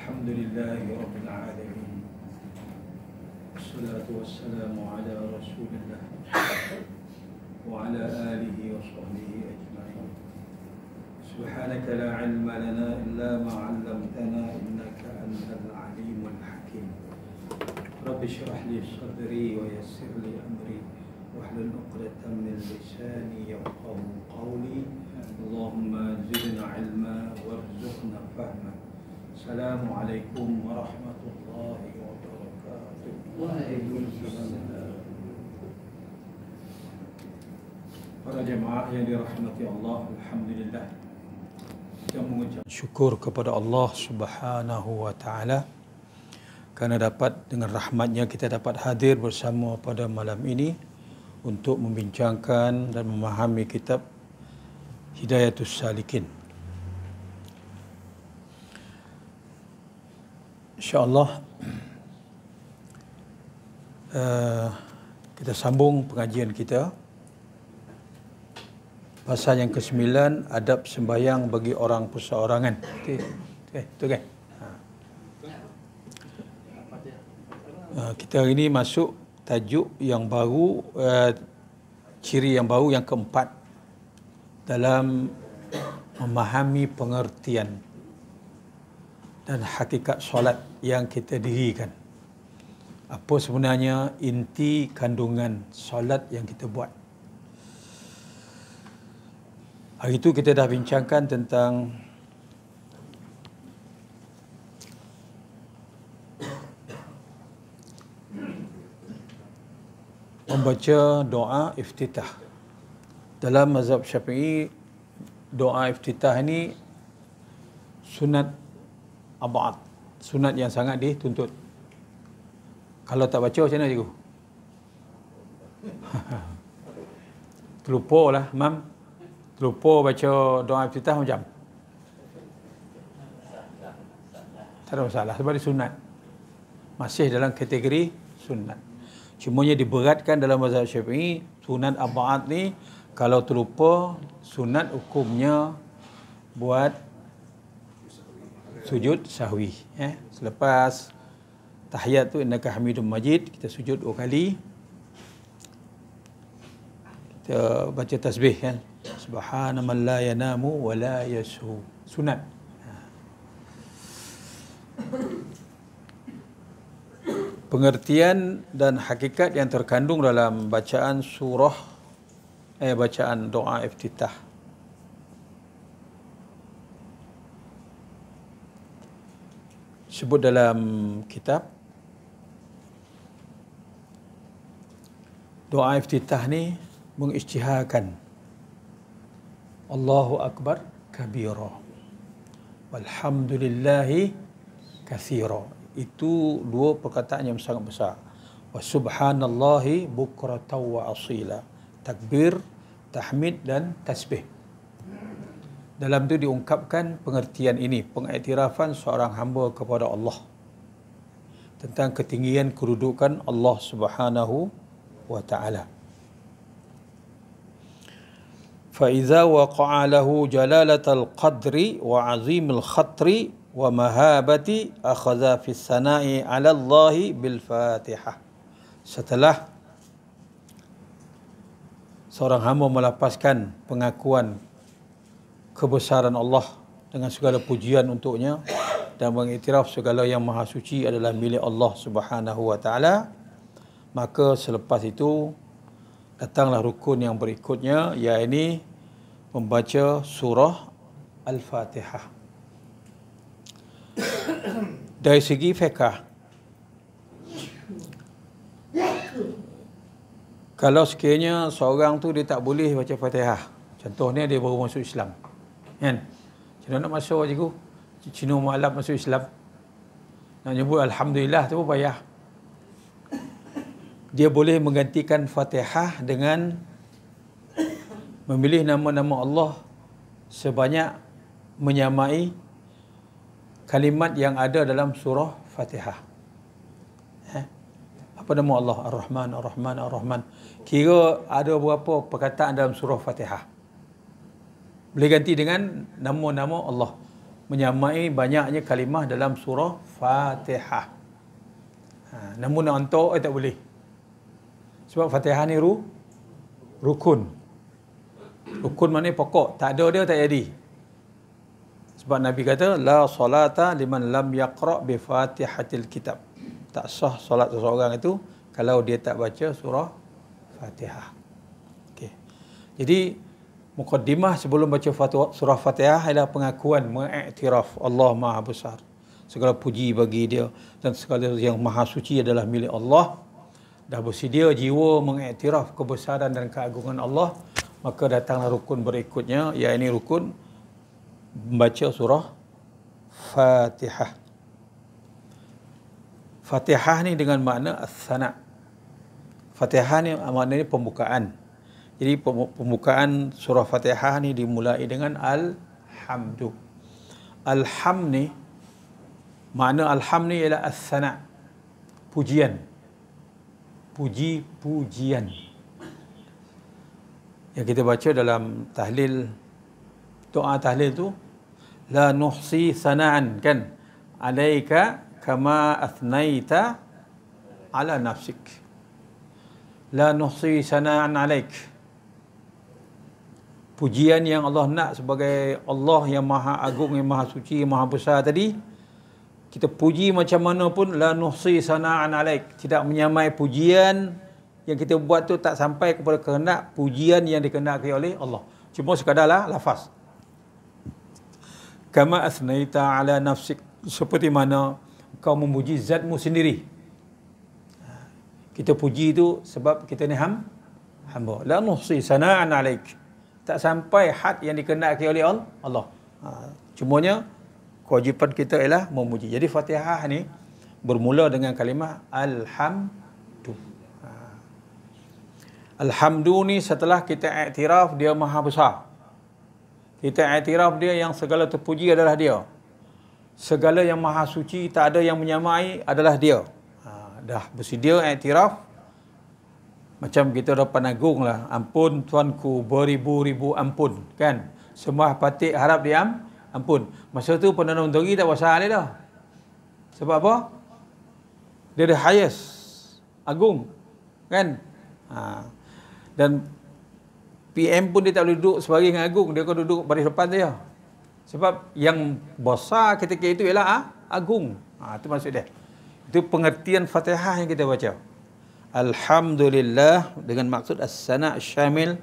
الحمد لله رب العالمين والصلاة والسلام على رسول الله وعلى آله وصحبه أجمعين. سبحانك لا علم لنا إلا ما علمتنا إنك أنت العليم الحكيم. رب اشرح لي صدري ويسر لي أمري واحلل عقدة من لساني يفقهوا قولي. اللهم زدنا علما وارزقنا فهما. السلام عليكم ورحمة الله وبركاته. Waalaikumsalam. Para jemaah yang dirahmati Allah, alhamdulillah, kita mengucap syukur kepada Allah Subhanahu wa taala kerana dapat dengan rahmatnya kita dapat hadir bersama pada malam ini untuk membincangkan dan memahami kitab Hidayatus Salikin. InsyaAllah kita sambung pengajian kita. Pasal yang ke-9, adab sembahyang bagi orang perseorangan. Itu kan? Kita hari ini masuk tajuk yang baru, ciri yang baru yang keempat dalam memahami pengertian dan hakikat solat yang kita dirikan. Apa sebenarnya inti kandungan solat yang kita buat. Hari itu kita dah bincangkan tentang membaca doa iftitah. Dalam mazhab Syafi'i, doa iftitah ini sunat abad, sunat yang sangat dituntut. Kalau tak baca macam mana cikgu? Terlupa lah, Mam. Terlupa baca doa iftitah macam? Tak ada masalah, sebab dia sunat. Masih dalam kategori sunat. Cumanya diberatkan dalam mazhab Syafi'i, sunat abad ni kalau terlupa, sunat hukumnya buat sujud sahwi. Selepas tahiyat tu innaka hamidum majid, kita sujud 2 kali. Kita baca tasbih kan. Subhana man la yanamu wa la yashu. Sunat. Pengertian dan hakikat yang terkandung dalam bacaan surah bacaan doa iftitah. Sebut dalam kitab doa iftitah ni mengisytiharkan Allahu Akbar kabira walhamdulillahi katsira. Itu 2 perkataan yang sangat besar. Wa subhanallahi bukratan wa asila. Takbir, tahmid dan tasbih. Dalam itu diungkapkan pengertian ini, pengiktirafan seorang hamba kepada Allah tentang ketinggian kedudukan Allah Subhanahu wa taala. Fa iza waqa'a lahu jalalatul qadri wa 'azimul khatri wa mahabati akhadha fi sana'i 'ala Allah bil Fatihah. Setelah seorang hamba melepaskan pengakuan kebesaran Allah dengan segala pujian untuknya dan mengiktiraf segala yang maha suci adalah milik Allah Subhanahu wa taala, maka selepas itu datanglah rukun yang berikutnya, iaitu membaca surah Al-Fatihah. Dari segi fiqh, kalau sekiranya seorang tu dia tak boleh baca Fatihah, contohnya dia baru masuk Islam, kan? Macam mana nak masuk cikgu? Cina mualaf masuk Islam, nak nyebut Alhamdulillah tu pun payah. Dia boleh menggantikan Fatihah dengan memilih nama-nama Allah sebanyak menyamai kalimat yang ada dalam surah Fatihah. Apa nama Allah? Ar-Rahman, Ar-Rahman, Ar-Rahman. Kira ada berapa perkataan dalam surah Fatihah? Boleh ganti dengan nama-nama Allah. menyamai banyaknya kalimah dalam surah Fatihah. Namun nak ontok tak boleh. Sebab Fatihah ni rukun. Rukun maknanya pokok. Tak ada dia tak jadi. Sebab Nabi kata, la salata liman lam yaqra' bi Fatihatil kitab. Tak sah solat seseorang itu kalau dia tak baca surah Fatihah. Okey. Jadi mukaddimah sebelum baca surah Fatihah adalah pengakuan, mengiktiraf Allah Maha Besar. Segala puji bagi Dia dan segala yang maha suci adalah milik Allah. Dah bersedia jiwa mengiktiraf kebesaran dan keagungan Allah, maka datanglah rukun berikutnya, iaitu rukun membaca surah Fatihah. Fatihah ni dengan makna as-sana'. Fatihah ni maknanya pembukaan. Jadi pembukaan surah Fatihah ni dimulai dengan Alhamdu. Alham ni, makna alham ni ialah as-sana', pujian. Puji-pujian. Yang kita baca dalam tahlil, doa tahlil tu, la nuhsi sana'an, kan? Alaika kama athnaita ala nafsik. La nuhsi sana'an alaik. Pujian yang Allah nak sebagai Allah yang maha agung, yang maha suci, yang maha besar tadi, kita puji macam mana pun, la nuhsi sana'an alaik. Tidak menyamai pujian yang kita buat tu tak sampai kepada kehendak pujian yang dikehendaki oleh Allah. Cuma sekadarlah lafaz. Kama athnaita ala nafsik. Seperti mana kau memuji zatmu sendiri. Kita puji itu sebab kita ni hamba. La nuhsi sana'an alaik. Tak sampai had yang dikehendaki oleh Allah. Cumanya kewajipan kita ialah memuji. Jadi Fatihah ni bermula dengan kalimah Alhamdu. Alhamdu ni setelah kita iktiraf dia maha besar. Kita iktiraf dia yang segala terpuji adalah dia. Segala yang maha suci, tak ada yang menyamai adalah dia. Dah bersedia iktiraf. Macam kita depan agung lah. Ampun tuanku, beribu-ribu ampun. Kan? Sembah patik harap dia ampun. Masa tu Perdana Menteri tak pasal dia dah. Sebab apa? Dia the highest, agung. Kan? Dan PM pun dia tak boleh duduk sebagai dengan agung. Dia akan duduk baris depan dia. Sebab yang besar ketika itu ialah agung. Itu maksud dia. Itu pengertian Fatihah yang kita baca. Alhamdulillah dengan maksud as-sana' syamil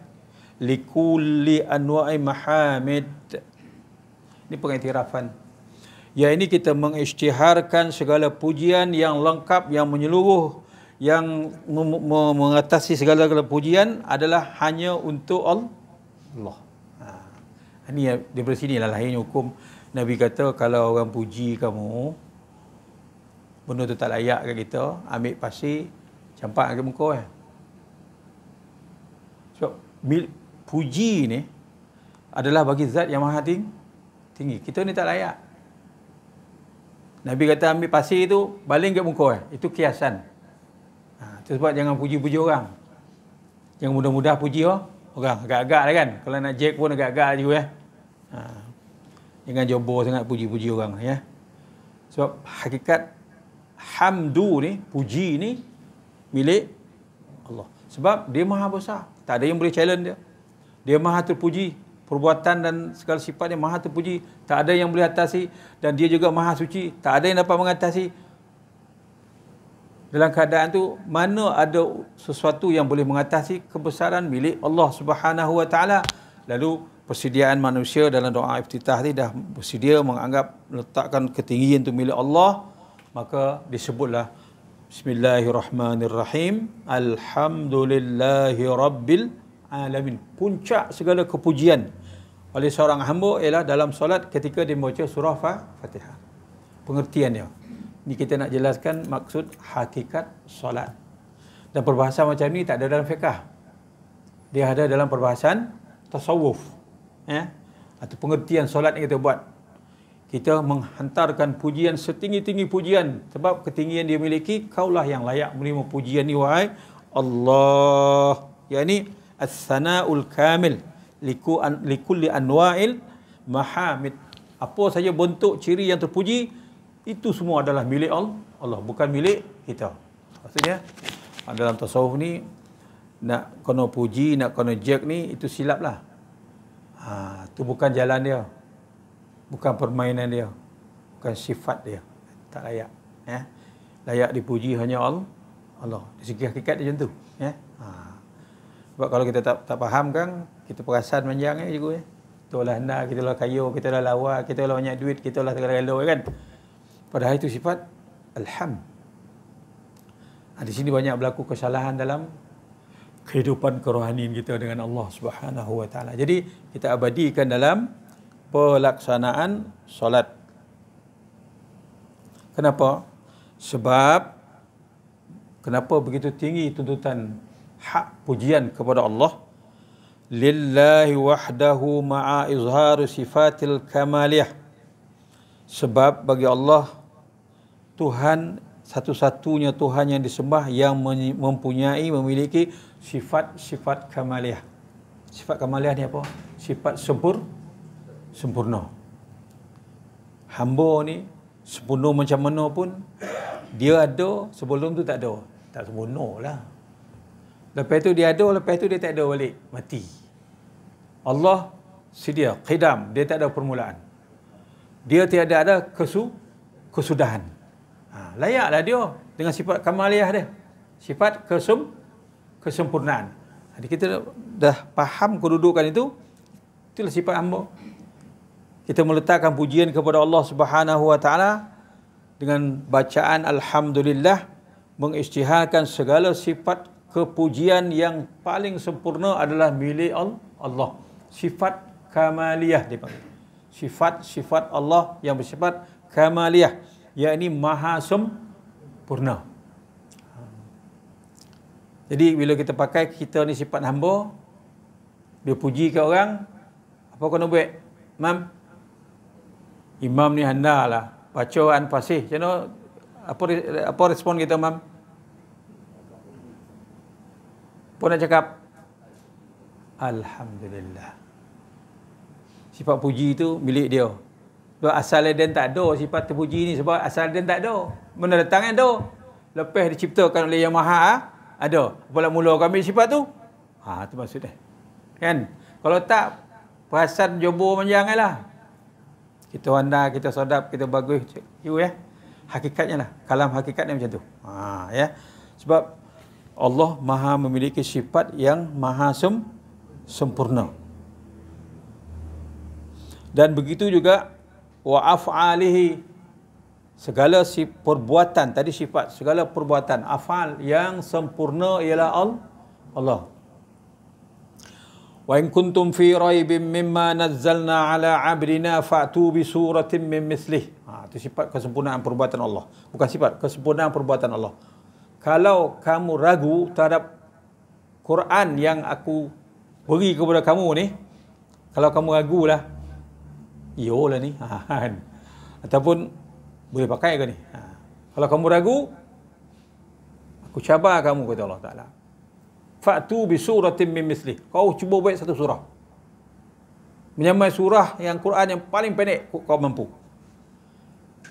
likulli anwa'i mahamid. Ini pengiktirafan. Ya, ini kita mengisytiharkan segala pujian yang lengkap, yang menyeluruh, yang mengatasi segala pujian adalah hanya untuk Allah. Ini daripada sinilah lahirnya hukum. Nabi kata kalau orang puji kamu, benda tu tak layak kat kita, ambil pasir campak ke muka. So, puji ni adalah bagi zat yang maha tinggi. Kita ni tak layak. Nabi kata ambil pasir tu baling kat muka. Itu kiasan. Itu sebab jangan puji-puji orang. Jangan mudah-mudah puji orang. Agak-agak lah kan. Kalau nak jack pun agak-agak juga. Jangan jobor sangat puji-puji orang. Ya. Sebab hakikat hamdu ni, puji ni milik Allah. Sebab dia maha besar. Tak ada yang boleh challenge dia. Dia maha terpuji. Perbuatan dan segala sifat dia maha terpuji. Tak ada yang boleh atasi. Dan dia juga maha suci. Tak ada yang dapat mengatasi. Dalam keadaan tu, mana ada sesuatu yang boleh mengatasi kebesaran milik Allah Subhanahu Wa Taala. Lalu persediaan manusia dalam doa iftitah ni dah bersedia menganggap letakkan ketinggian itu milik Allah, maka disebutlah Bismillahirrahmanirrahim. Alhamdulillahi Rabbil Alamin. Puncak segala kepujian oleh seorang hamba ialah dalam solat ketika dia membaca surah Fatihah. Pengertiannya. Ini kita nak jelaskan maksud hakikat solat. Dan perbahasan macam ni tak ada dalam fiqh. Dia ada dalam perbahasan tasawuf. Atau pengertian solat yang kita buat. Kita menghantarkan pujian setinggi-tinggi pujian. Sebab ketinggian dia miliki, kaulah yang layak menerima pujian ni, wahai Allah. Yani as-sana'ul kamil likulli anwa'il mahamid. Apa saja bentuk ciri yang terpuji, itu semua adalah milik Allah, bukan milik kita. Maksudnya dalam tasawuf ni, nak kena puji, nak kena jack ni, itu silap lah. Itu bukan jalan dia, bukan permainan dia, bukan sifat dia. Tak layak. Layak dipuji hanya Allah. Di segi hakikat dia macam tu. Sebab kalau kita tak faham kan, kita perasan panjang cikgu. Kita lah hendak, kita lah kayu, kita lah lawa, kita lah banyak duit, kita lah segala-galanya kan. Padahal itu sifat alham. Di sini banyak berlaku kesalahan dalam kehidupan kerohanian kita dengan Allah Subhanahu Wa Taala. Jadi kita abadikan dalam pelaksanaan solat. Kenapa? Sebab kenapa begitu tinggi tuntutan hak pujian kepada Allah? Lillahi wahdahu ma'a izhar sifatil kamaliyah. Sebab bagi Allah, Tuhan satu-satunya Tuhan yang disembah yang memiliki sifat-sifat kamaliyah. Sifat kamaliyah ni apa? Sifat sempurna. Hamba ni sempurna macam mana pun, dia ada, sebelum tu tak ada. Tak sempurna lah. Lepas tu dia ada, lepas tu dia tak ada balik, mati. Allah sedia, qidam, dia tak ada permulaan. Dia tiada ada kesudahan. Layaklah dia dengan sifat kamaliyah dia. Sifat kesempurnaan. Jadi kita dah faham kedudukan itu, itulah sifat hamba. Kita meletakkan pujian kepada Allah Subhanahu Wa Taala dengan bacaan alhamdulillah, mengisytiharkan segala sifat kepujian yang paling sempurna adalah milik Allah. Sifat kamaliyah dipanggil. Sifat-sifat Allah yang bersifat kamaliyah, yakni maha sempurna. Jadi bila kita pakai kita ni sifat hamba, dia puji ke orang, apa kena buat? Imam ni handalah bacaan fasih. Macam mana, apa respon kita, Mam? Apa nak cakap? Alhamdulillah. Sifat puji itu milik dia. Sebab asal dia tak ada sifat terpuji ni, sebab asal dia tak ada. Mana datang ada. Lepas diciptakan oleh Yang Maha ada. Apabila mula kau ambil sifat tu, itu maksudnya. Kan? Kalau tak, perasan jobor panjang lah. Kita anda, kita sadap, kita bagus. Hakikatnya lah. Kalam hakikatnya macam tu. Ya. Sebab Allah maha memiliki sifat yang maha sempurna. Dan begitu juga wa af'alihi, segala perbuatan, tadi sifat, segala perbuatan, af'al yang sempurna ialah Allah. Wa in kuntum fi raibin mimma nazzalna ala 'abdina fa'tu bi suratin min mislih. Itu sifat kesempurnaan perbuatan Allah. Bukan sifat, kesempurnaan perbuatan Allah. Kalau kamu ragu terhadap Quran yang aku beri kepada kamu ni, kalau kamu ragulah, iyalah ni, ataupun boleh pakai ke ni? Kalau kamu ragu, aku cabar kamu, kata Allah Ta'ala. Fa'tu bi suratin min mislih. Kau cuba buat satu surah. Menyamai surah yang Quran yang paling pendek kau mampu.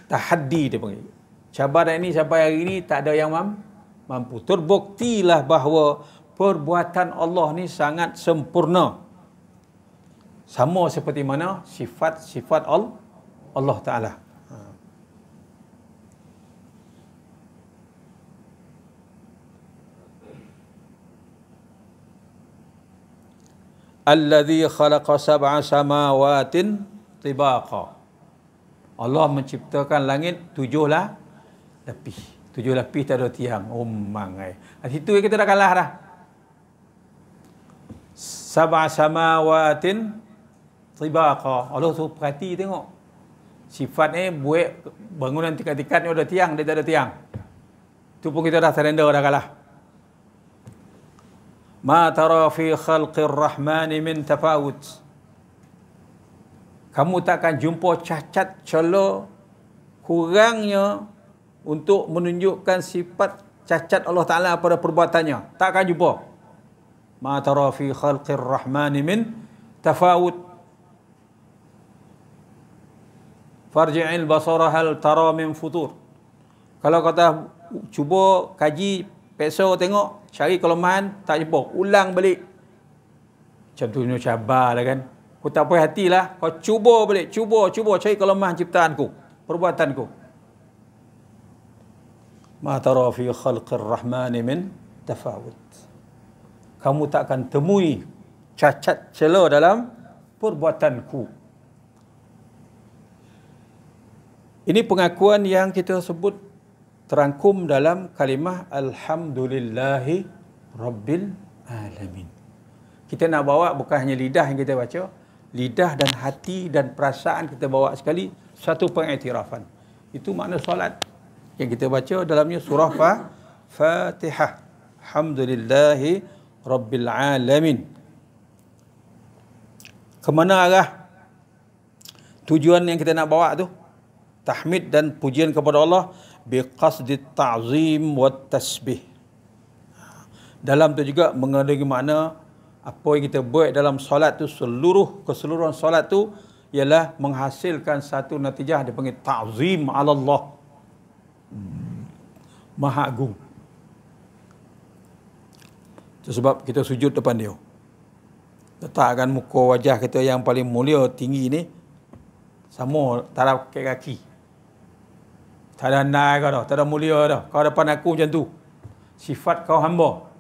Tahaddi dia panggil. Cabaran ini sampai hari ini tak ada yang mampu. Terbuktilah bahawa perbuatan Allah ni sangat sempurna. Sama seperti mana sifat-sifat Allah Ta'ala. Alladhi khalaqa sab'a samawatin tibaqa. Allah menciptakan langit 7 lapis. 7 lapis tak ada tiang. Mangai. Situ kita dah kalah dah. Sab'a samawatin tibaqa. Allah suruh perhati tengok. Sifat ni buat bangunan tingkat-tingkat ni ada tiang, dia tak ada tiang. Tu pun kita dah surrender, dah kalah. Ma tara fi khalqir rahmani min tafawut. Kamu takkan jumpa cacat celah kurangnya untuk menunjukkan sifat cacat Allah Ta'ala pada perbuatannya. Takkan jumpa. Ma tara fi khalqir rahmani min tafawut. Farji'il basara hal tara min futur. Kalau kata cuba kaji peso tengok, cari kelemahan tak jumpa, ulang balik. Macam tu ni cabarlah kan. Kau tak puas hatilah, kau cuba balik, cuba cari kelemahan ciptaanku, perbuatanku. Ma tara fi khalqir rahmani min tafawut. Kamu tak akan temui cacat celah dalam perbuatanku. Ini pengakuan yang kita sebut terangkum dalam kalimah Alhamdulillahi Rabbil Alamin. Kita nak bawa bukan hanya lidah yang kita baca, lidah dan hati dan perasaan kita bawa sekali, satu pengiktirafan. Itu makna solat yang kita baca dalamnya surah Fatihah. Alhamdulillahi Rabbil Alamin. Kemana arah tujuan yang kita nak bawa tu? Tahmid dan pujian kepada Allah biqasdi ta'zim wa tasbih. Dalam tu juga mengandungi makna apa yang kita buat dalam solat tu, keseluruhan solat tu ialah menghasilkan satu natijah dipanggil ta'zim ala Allah. Maha agung. Itu sebab kita sujud depan dia. Letakkan muka wajah kita yang paling mulia tinggi ni sama taraf kaki. Tak ada nai kau dah, tak ada mulia dah. Kau depan aku macam tu. Sifat kau hamba.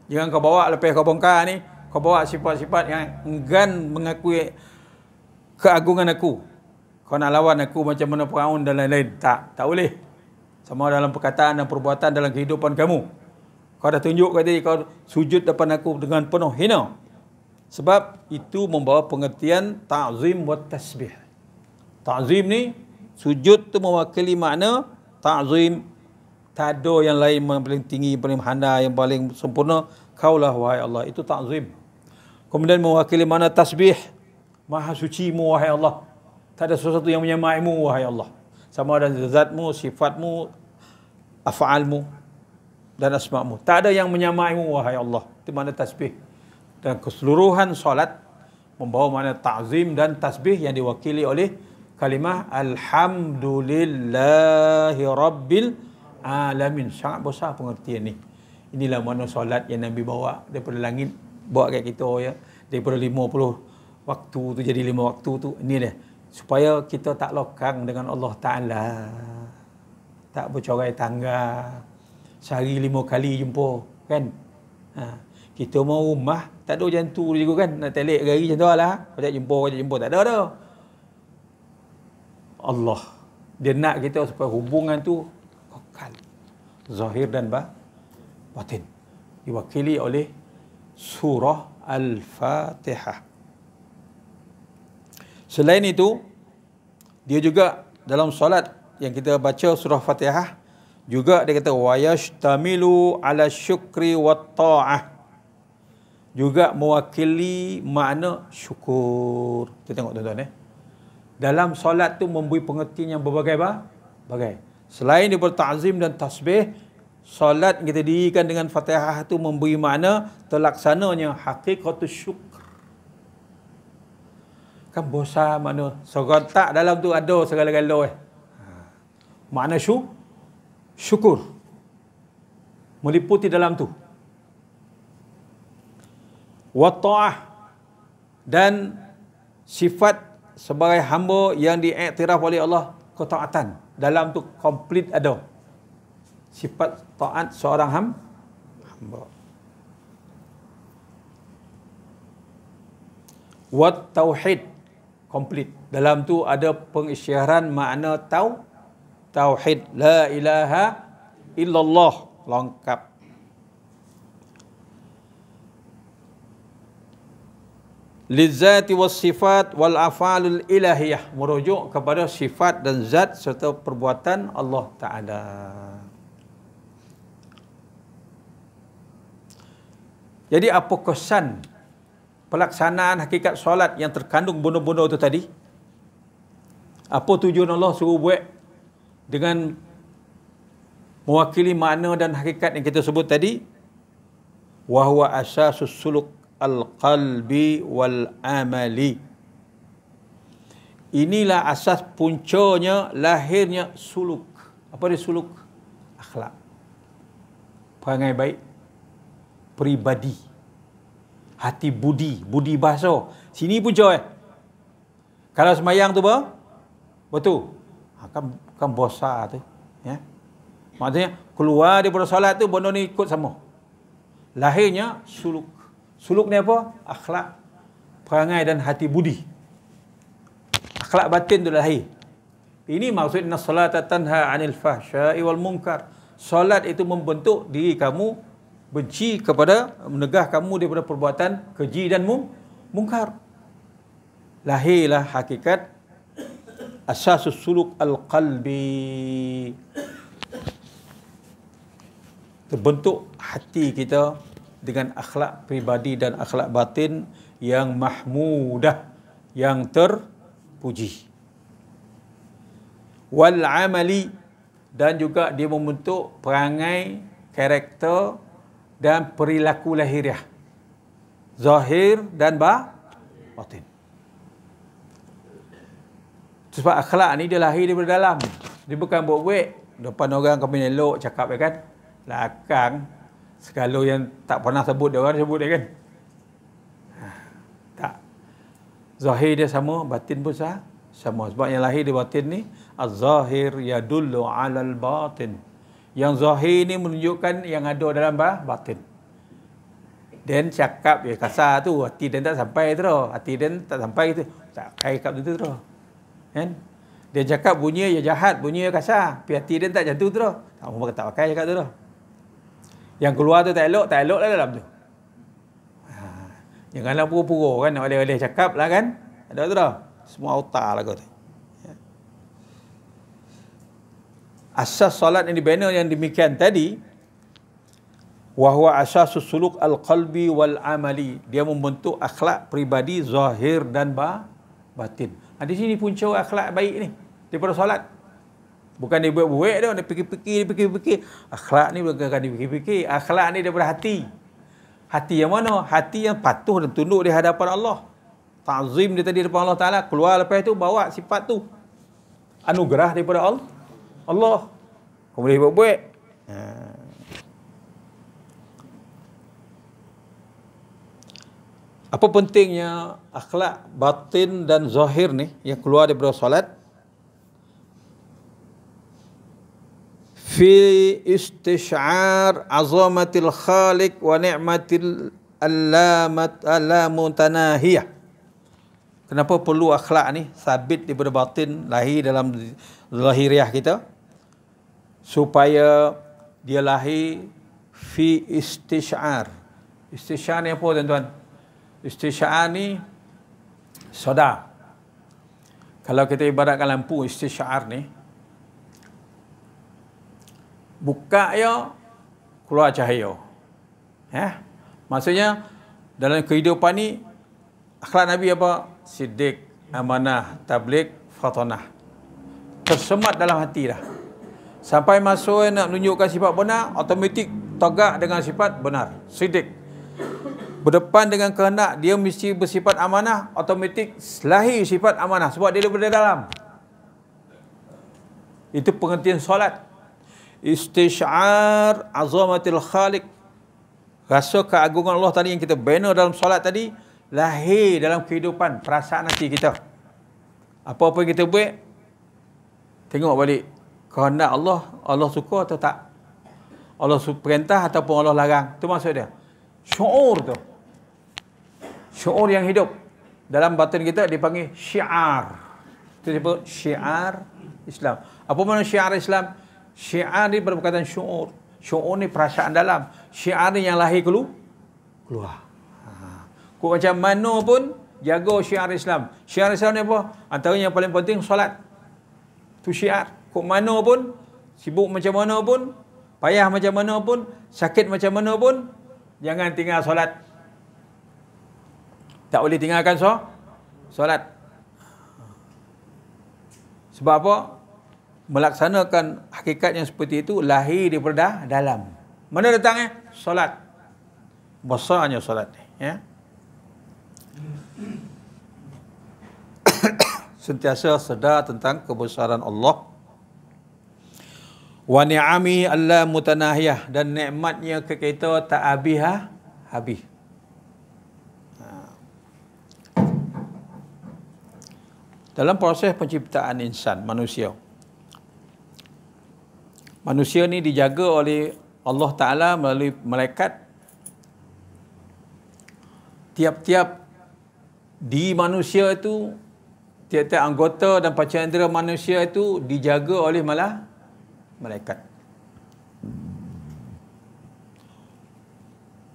Jangan kau bawa lepas kau bongkar ni, kau bawa sifat-sifat yang enggan mengakui keagungan aku. Kau nak lawan aku macam mana Firaun dan lain-lain. Tak boleh. Sama dalam perkataan dan perbuatan dalam kehidupan kamu. Kau dah tunjuk tadi kau sujud depan aku dengan penuh hina. Sebab itu membawa pengertian ta'zim wa tasbih. Ta'zim ni, sujud tu mewakili makna ta'zim. Tak ada yang lain yang paling tinggi, yang paling handal, yang paling sempurna. Kaulah wahai Allah. Itu ta'zim. Kemudian mewakili makna tasbih. Maha sucimu wahai Allah. Tak ada sesuatu yang menyamaimu wahai Allah. Sama ada zatmu, sifatmu, af'almu dan asma'mu. Tak ada yang menyamaimu wahai Allah. Itu makna tasbih. Dan keseluruhan solat membawa makna ta'zim dan tasbih yang diwakili oleh kalimah Alhamdulillahi Rabbil Alamin. Sangat besar pengertian ni. Inilah makna solat yang Nabi bawa daripada langit, bawa kat kita ya. Daripada 50 waktu tu jadi 5 waktu tu. Ini dia. Supaya kita tak lokang dengan Allah Ta'ala. Tak bercorai tangga. Sehari 5 kali jumpa. Kan? Kita mau rumah, tak ada macam tu juga kan. Nak telik hari macam tu lah. Kau tak jumpa. Tak ada dah. Allah. Dia nak kita supaya hubungan tu kekal. Zahir dan batin. Diwakili oleh surah Al-Fatihah. Selain itu, dia juga dalam solat yang kita baca surah Fatihah, juga dia kata wayashtamilu ala syukri wa ta'ah. Juga mewakili makna syukur. Kita tengok tuan-tuan dalam solat tu memberi pengertian yang berbagai. Selain daripada ta'zim dan tasbih, solat yang kita dirikan dengan Fatihah tu memberi makna terlaksananya hakikatus syukur. Kan bosan makna serentak dalam tu ada segala-gala makna syukur meliputi dalam tu. Wa ta'ah, dan sifat sebagai hamba yang diiktiraf oleh Allah, ketaatan. Dalam tu komplit ada sifat taat seorang hamba. Wa tauhid, komplit. Dalam tu ada pengisyaran makna tauhid. La ilaha illallah, lengkap. Lizzati was sifat wal af'alul ilahiyah, merujuk kepada sifat dan zat serta perbuatan Allah Ta'ala. Jadi apa kesan pelaksanaan hakikat solat yang terkandung benda-benda itu tadi? Apa tujuan Allah suruh buat dengan mewakili makna dan hakikat yang kita sebut tadi? Wa huwa asasus suluk al-qalbi wal amali. Inilah asas puncanya lahirnya suluk. Apa dia suluk? Akhlak. Perangai baik, peribadi, hati budi, budi bahasa. Sini punca Kalau semayang tu betul. Kan bosa tu, ya. Maksudnya keluar daripada solat tu benda ni ikut sama. Lahirnya suluk. Suluk ni apa? Akhlak, perangai dan hati budi. Akhlak batin tu lahir. Ini maksudnya salata tanha 'anil fahsya'i wal munkar. Solat itu membentuk diri kamu benci kepada, menegah kamu daripada perbuatan keji dan mungkar. Lahirlah hakikat asasus suluk al-qalbi. Terbentuk hati kita dengan akhlak pribadi dan akhlak batin yang mahmudah, yang terpuji. Wal amali, dan juga dia membentuk perangai, karakter dan perilaku lahiriah, zahir dan batin. Sebab akhlak ni dia lahir daripada dalam. Dia bukan buat-buat depan orang kami elok cakap ya kan. Belakang segala yang tak pernah sebut dia orang sebut dia kan. Tak. Zahir dia sama, batin pun sama. Sebab yang lahir di batin ni az-zahir yadullu 'alal batin. Yang zahir ni menunjukkan yang ada dalam batin. Dan cakap dia kasar tu, hati dia tak sampai terus. Hati dia tak sampai tu. Tak kaya kat tu terus. Kan? Dia cakap bunyi ya jahat, bunyi ya kasar. Tapi hati dia tak jatuh terus. Tak pakai cakap tu terus. Yang keluar tu tak elok lah dalam tu. Janganlah pura-pura kan, nak boleh cakap lah kan. Ada tu dah. Semua otak lah kau tu. Asas solat yang dibina yang demikian tadi, wahwa asasus suluk al-qalbi wal amali. Dia membentuk akhlak pribadi, zahir dan batin. Di sini punca akhlak baik ni daripada solat. Bukan dia buat-buat dah, dia fikir-fikir. Akhlak ni bukan dipikir-fikir. Akhlak ni daripada hati. Hati yang mana? Hati yang patuh dan tunduk di hadapan Allah. Ta'zim dia tadi depan Allah Ta'ala. Keluar lepas tu bawa sifat tu. Anugerah daripada Allah. Kau boleh buat-buat. Apa pentingnya akhlak batin dan zahir ni yang keluar daripada solat? Fi istish'ar azamatil khaliq wa ni'matil alamutanahiyah. Kenapa perlu akhlak ni sabit daripada batin, lahir dalam zahiriah kita? Supaya dia lahir fi istish'ar. Istish'ar ni apa tuan-tuan? Istish'ar ni soda. Kalau kita ibaratkan lampu istish'ar ni, buka ya, keluar cahaya. Maksudnya dalam kehidupan ni akhlak Nabi apa? Siddiq, amanah, tabligh, fatanah. Tersemat dalam hati dah. Sampai masa nak menunjukkan sifat benar, automatik tegak dengan sifat benar. Siddiq. Berdepan dengan kehendak, dia mesti bersifat amanah, automatik lahir sifat amanah sebab dia daripada dalam. Itu pengertian solat. Istish'ar azamatil khaliq. Rasa keagungan Allah tadi yang kita bina dalam solat tadi lahir dalam kehidupan, perasaan hati kita. Apa-apa yang kita buat, tengok balik kehendak Allah suka atau tak. Allah perintah ataupun Allah larang. Itu maksud dia. Syuur tu. Syuur yang hidup. Dalam batin kita dipanggil syiar. Itu disebut syiar Islam. Apa makna syiar Islam? Syiar ni perkataan syuur. Syuur ni perasaan dalam. Syiar ni yang lahir keluar. Kau macam mana pun jaga syiar Islam. Syiar Islam ni apa? Antara yang paling penting solat. Tu syiar. Kau mana pun, sibuk macam mana pun, payah macam mana pun, sakit macam mana pun, jangan tinggal solat. Tak boleh tinggalkan solat. Sebab apa? Melaksanakan hakikat yang seperti itu lahir daripada dalam. Mana datangnya? Solat. Besarnya solat ni, ya. sentiasa sedar tentang kebesaran Allah. Wa ni'ami alla mutanahiyah, dan nikmatnya ke kita tak habis. Dalam proses penciptaan insan, manusia ni dijaga oleh Allah Ta'ala melalui malaikat. Tiap-tiap di manusia itu, tiap-tiap anggota dan panca-indera manusia itu dijaga oleh malaikat.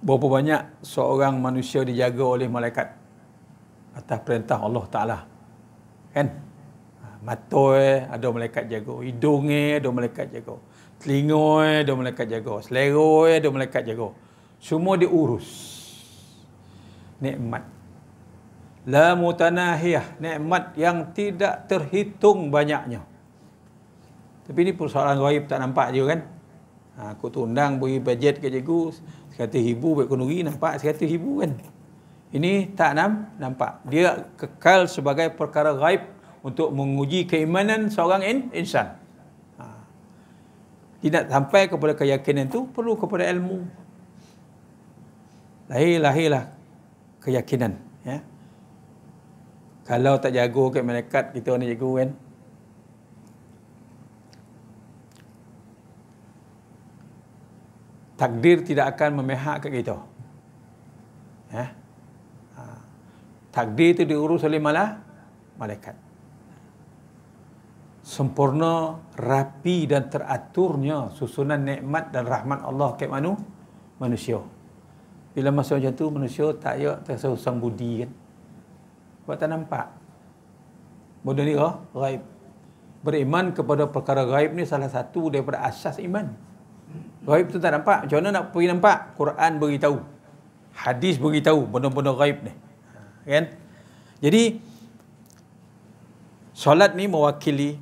Berapa banyak seorang manusia dijaga oleh malaikat atas perintah Allah Ta'ala? Kan? Mata ada malaikat jaga, hidung ada malaikat jaga, telinga ada malaikat jaga, selera ada malaikat jaga. Semua diurus. Nikmat la mutanahiyah, nikmat yang tidak terhitung banyaknya. Tapi ini persoalan ghaib, tak nampak je kan. Aku tundang beri bajet ke cikgu, 100,000 baik kenduri, nampak 100,000 kan. Ini tak nampak. Dia kekal sebagai perkara ghaib untuk menguji keimanan seorang insan. Tidak sampai kepada keyakinan itu perlu kepada ilmu. Lahirlah keyakinan. Ya. Kalau tak jaga kat malaikat, kita ni jaga kan. Takdir tidak akan memihak kat kita. Ya. Takdir itu diurus oleh malaikat. Sempurna, rapi dan teraturnya susunan nikmat dan rahmat Allah kat manusia. Bila masa macam tu, manusia tak terasa usang budi kan. Sebab tak nampak. Benda ni ghaib. Beriman kepada perkara ghaib ni salah satu daripada asas iman. Ghaib tu tak nampak. Macam mana nak pergi nampak? Quran beritahu, hadis beritahu benda-benda ghaib ni. Kan? Jadi solat ni mewakili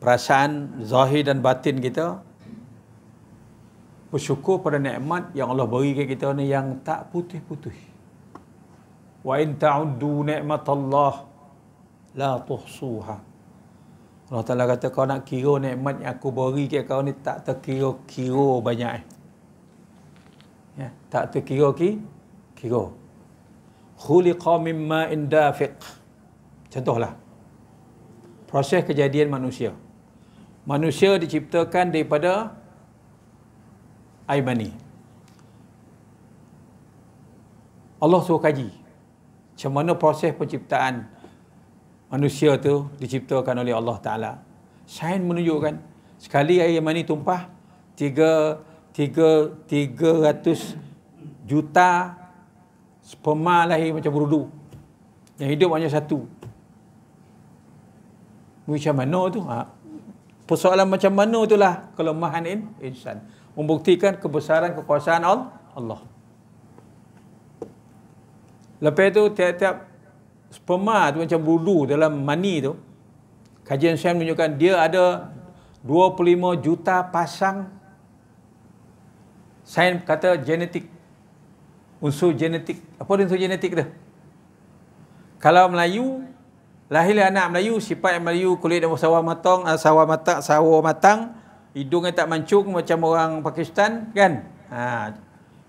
perasaan zahir dan batin kita. Bersyukur pada nikmat yang Allah beri kat kita ni yang tak putih-putih. Wa in ta'uddu ni'matallah la tuhsuha. Allah Ta'ala kata, kau nak kira nikmat yang aku beri kat kau ni tak terkira-kira banyak. Ya, tak terkira-kira. Khuliqa mimma indafiq. Contohlah proses kejadian manusia. Manusia diciptakan daripada air mani. Allah suruh kaji macam mana proses penciptaan manusia tu diciptakan oleh Allah Ta'ala. Sains menunjukkan sekali air mani tumpah 300 juta sperma lahir macam berudu. Yang hidup hanya satu. Macam mana tu? Persoalan macam mana itulah kelemahan insan. Membuktikan kebesaran kekuasaan Allah. Lepas tu tiap-tiap sperma tu macam berudu dalam mani tu. Kajian sains menunjukkan dia ada 25 juta pasang. Sains kata genetik. Unsur genetik. Apa unsur genetik tu? Kalau Melayu, lahirlah anak Melayu, sifat Melayu, kulit dan sawo matang, hidung yang tak mancung macam orang Pakistan kan.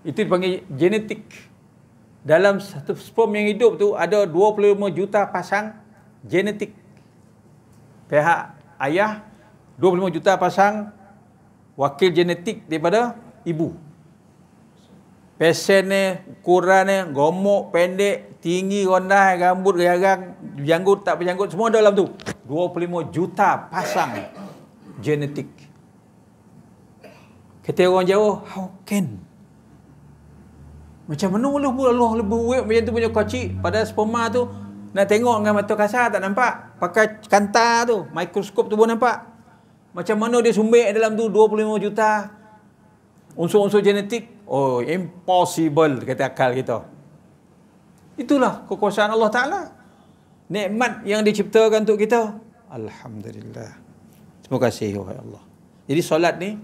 Itu dipanggil genetik. Dalam satu sperm yang hidup tu ada 25 juta pasang genetik. Pihak ayah 25 juta pasang wakil genetik daripada ibu. Pesen ni, ukuran ni, gemuk, pendek, tinggi, rendah, rambut, garang, berjanggut, tak berjanggut, semua dalam tu. 25 juta pasang genetik. Kata orang Jawa, how can? Macam mana Allah lebih wet macam tu punya kocik pada sperma tu. Nak tengok dengan mata kasar tak nampak. Pakai kanta tu, mikroskop tu pun nampak. Macam mana dia sumbek dalam tu 25 juta unsur-unsur genetik. Oh, impossible kata akal kita. Itulah kekuasaan Allah Ta'ala. Nikmat yang diciptakan untuk kita. Alhamdulillah. Terima kasih wahai Allah. Jadi solat ni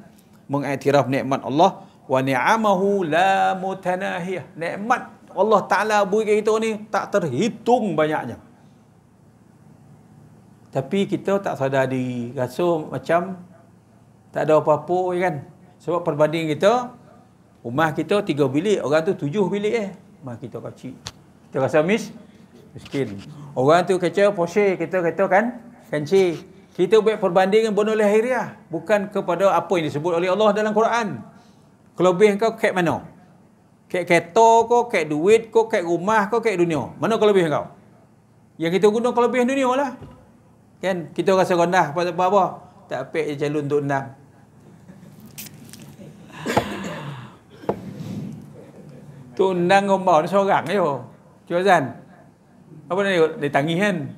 mengiktiraf nikmat Allah. Wa ni'amahu la mutanahiyah. Nikmat Allah Ta'ala beri kita ni tak terhitung banyaknya. Tapi kita tak sadar diri, rasa macam tak ada apa-apa kan. Sebab perbanding kita, rumah kita 3 bilik, orang tu 7 bilik rumah kita kecil. Kita rasa miskin. Orang tu kecil Porsche, kita kata kan kancil. Kita buat perbandingan bunuh lahiriah, bukan kepada apa yang disebut oleh Allah dalam Quran. Kelebihan kau kek mana? Kek kereta kau, kek duit kau, kek rumah kau, kek dunia. Mana kelebihan kau? Yang kita guna kelebihan dunia lah. Kan? Kita rasa rendah pada apa? Tak apik je calon untuk enam. Tu undang gombau ni seorang je. Cuba Zan. Apa dia tangi kan?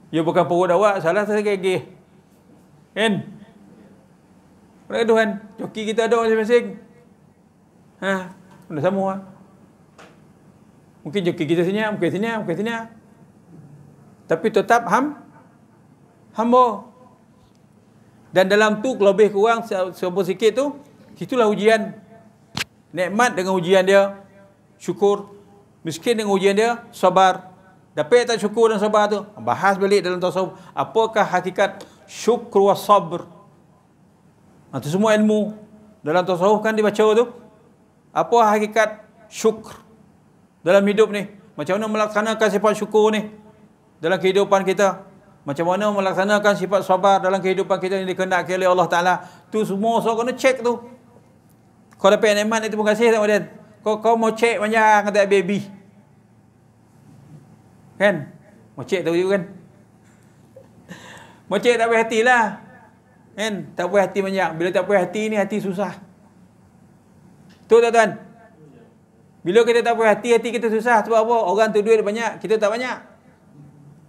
Dia bukan perut awak, salah saya gigih. Kan? Mana Tuhan? Joki kita ada masing-masing. Dah sama. Mungkin joki kita senyap, mungkin senyap. Tapi tetap hamba. Dan dalam tu lebih kurang seberapa sikit tu, itulah ujian. Nikmat dengan ujian dia, syukur. Miskin dengan ujian dia, sabar. Dapat tak syukur dan sabar tu? Bahas balik dalam tasawuf. Apakah hakikat syukur wa sabr? Itu semua ilmu. Dalam tasawuf kan dibaca tu. Apa hakikat syukur dalam hidup ni? Macam mana melaksanakan sifat syukur ni dalam kehidupan kita? Macam mana melaksanakan sifat sabar dalam kehidupan kita yang dikehendaki oleh Allah Ta'ala? Tu semua so kena cek tu. Kau dapat nikmat itu terima kasih tak Madan? Kau mau cek panjang kata baby. Kan? Mau cek tahu juga kan? Mau cek tak puas hati lah. Kan? Tak puas hati banyak. Bila tak puas hati ni, hati susah. Betul tak tuan? Bila kita tak puas hati, hati kita susah. Sebab apa? Orang tu duit banyak, kita tak banyak.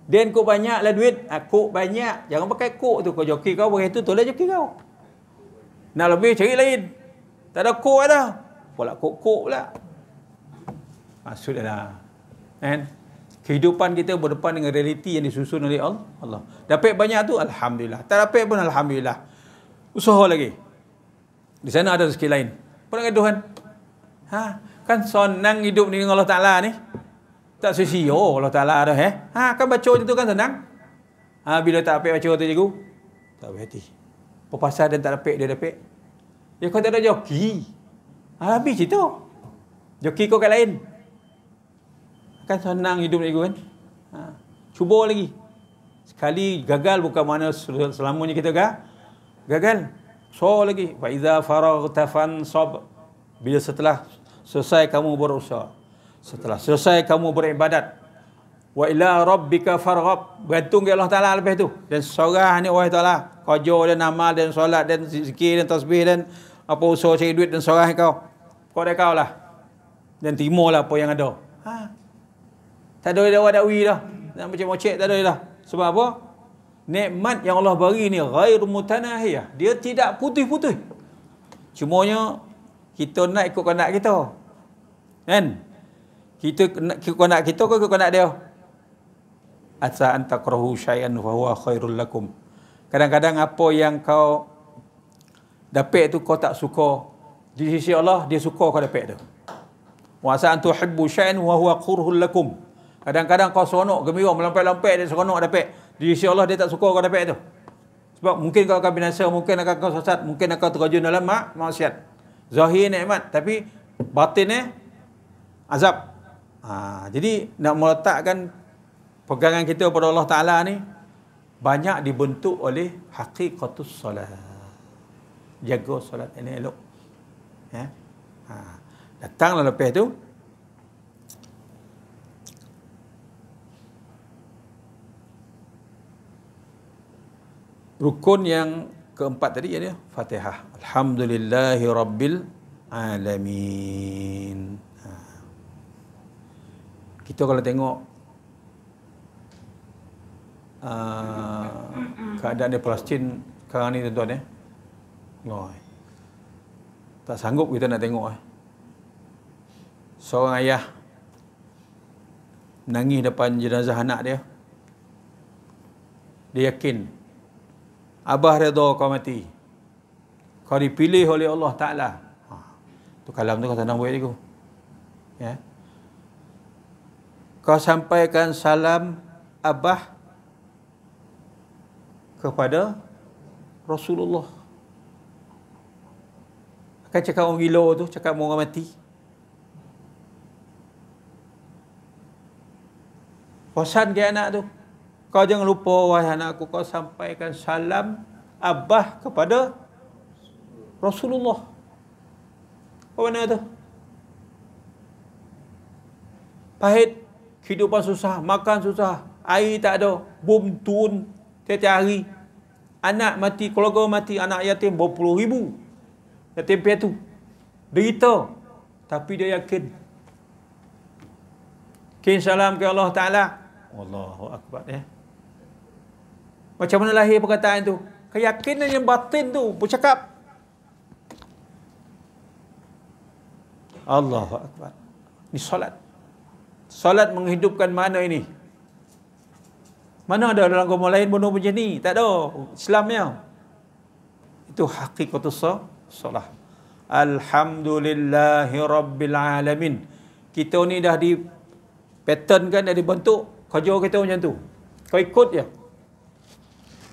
Dan kau banyak lah duit. Kok banyak. Jangan pakai kok tu. Kau joki kau pakai tu, tolak joki kau. Nak lebih cari lain. Tak ada kok dah. Pula kok pula. Maksudnya lah. Kan? Kehidupan kita berdepan dengan realiti yang disusun oleh Allah. Dapat banyak tu, Alhamdulillah. Tak dapat pun, Alhamdulillah. Usaha lagi. Di sana ada rezeki lain. Apa nak Tuhan? Kan senang hidup ni dengan Allah Ta'ala ni. Tak sia-sia Allah Ta'ala ada. Kan baca je tu kan senang. Bila tak dapat baca tu cikgu, tak berhati. Perpasal dan tak dapat, dia dapat. Ya kau tak ada joki. Habis cerita. Joki kau kat lain. Kan senang hidup ni kan. Cuba lagi. Sekali gagal bukan mana selamanya kita gagal. So lagi. Fa iza faraghta fansab. Bila setelah selesai kamu berusaha. Setelah selesai kamu beribadat. Wa ila rabbika farghab. Bergantung ke Allah Ta'ala lepas tu. Dan sorah ni Allah Ta'ala. Qajur dan amal dan solat dan zikir dan tasbih dan apa usaha cari duit dan sorah kau. Kau dah kau lah. Dan terimalah apa yang ada. Tak ada dakwah dakwi dah. Nak macam mocek tak ada dah. Sebab apa? Nikmat yang Allah bagi ni ghair mutanahiyah. Dia tidak putih-putih. Cumanya kita nak ikut kehendak kita. Kan? Kita ikut kehendak kita ke ikut kehendak dia? Asa an takrahu syai'an fa huwa khairul lakum. Kadang-kadang apa yang kau dapat tu kau tak suka. Di sisi Allah dia suka kau dapat tu. Wa asa an tuhibbu syai'an wa huwa kurhul lakum. Kadang-kadang kau seronok, gembira, melampai-lampai dia seronok dapat. Di sisi Allah dia tak suka kau dapat tu. Sebab mungkin kau akan binasa, mungkin akan kau sesat, mungkin akan terjun dalam maksiat. Zahir nikmat, tapi batinnya azab. Jadi nak meletakkan pegangan kita pada Allah Ta'ala ni banyak dibentuk oleh haqiqatus solat. Jaga solat ini elok. Datanglah lepas tu rukun yang keempat tadi ya, Fatihah. Alhamdulillahi Rabbil Alamin. Kita kalau tengok keadaan di Palestin sekarang ni tuan-tuan tak sanggup kita nak tengok seorang ayah nangis depan jenazah anak dia. Dia yakin Abah redha kau mati. Kau dipilih oleh Allah Ta'ala. Tu kalam tu kau senang buat je. Ya. Kau sampaikan salam Abah kepada Rasulullah. Kan cakap orang gila tu, cakap orang mati. Pesan ke anak tu, kau jangan lupa wahai anakku, kau sampaikan salam Abah kepada Rasulullah. Apa mana tu? Pahit, kehidupan susah, makan susah, air tak ada, bom turun tiap-tiap hari. Anak mati, keluarga mati, anak yatim berpuluh ribu. Yatim piatu. Derita. Tapi dia yakin. Kirim salam ke Allah Ta'ala. Allahu Akbar ya. Macam mana lahir perkataan tu? Keyakinan yang batin tu bercakap. Allahu Akbar. Ini solat. Solat menghidupkan mana ini? Mana ada dalam agama lain bunuh macam ni? Tak ada. Islamnya. Itu hakikatus solat. Alhamdulillahi Rabbil Alamin. Kita ni dah di pattern kan, dah dibentuk kerja kita macam tu. Kau ikut je.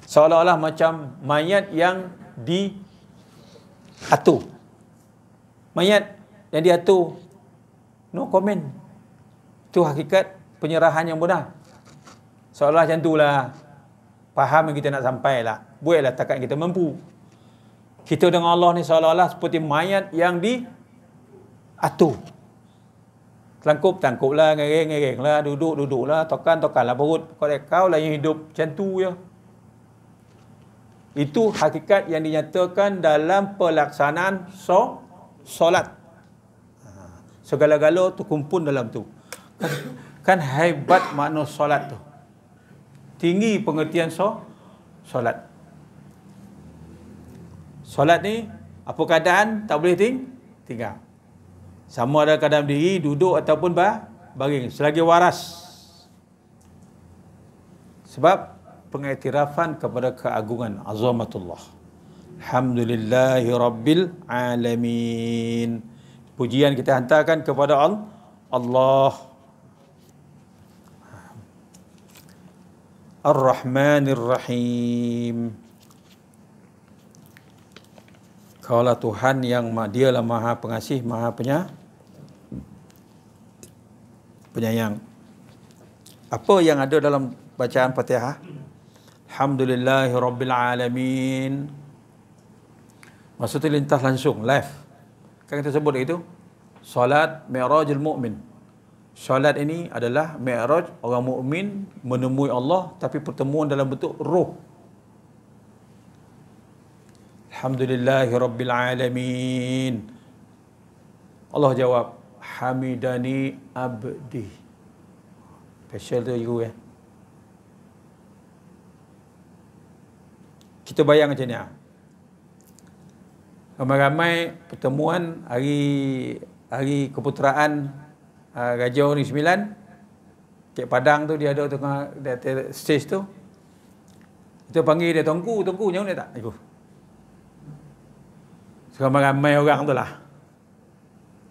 Seolah-olah macam mayat yang diatur. Mayat yang diatur. No comment. Itu hakikat penyerahan yang benar. Seolah macam itulah. Faham yang kita nak sampai lah. Buatlah takat kita mampu. Kita dengan Allah ni seolah-olah seperti mayat yang diatur. Telangkup lah, ngereng lah, duduk lah, tokan lah perut. Kau lah yang hidup macam tu je. Itu hakikat yang dinyatakan dalam pelaksanaan solat. Segala-gala tu kumpul dalam tu. Kan hebat makna solat tu. Tinggi pengertian solat. Solat ni apa keadaan tak boleh tinggal. Sama ada keadaan diri, duduk ataupun baring, selagi waras. Sebab pengiktirafan kepada keagungan azamatullah. Alhamdulillahi Rabbil Alamin. Pujian kita hantarkan kepada Allah. Ar-Rahmanir Rahim. Kaulah Tuhan yang Dialah Maha Pengasih, Maha Penyayang. Apa yang ada dalam bacaan Fatihah? Alhamdulillahi Rabbil Alamin. Maksudnya lintas langsung, live. Kan kita sebut itu solat Mi'rajul Mu'min. Solat ini adalah Mi'raj orang mukmin menemui Allah, tapi pertemuan dalam bentuk roh. Alhamdulillahi Rabbil Alamin. Allah jawab, Hamidani Abdi. Special tu juga ya. Kita bayang macam ni. Ramai-ramai pertemuan hari keputeraan Raja Negeri Sembilan. Cik Padang tu dia ada tengah stage tu. Kita panggil dia Tengku, nyawa dia tak? Ikut. Ramai-ramai orang tu lah.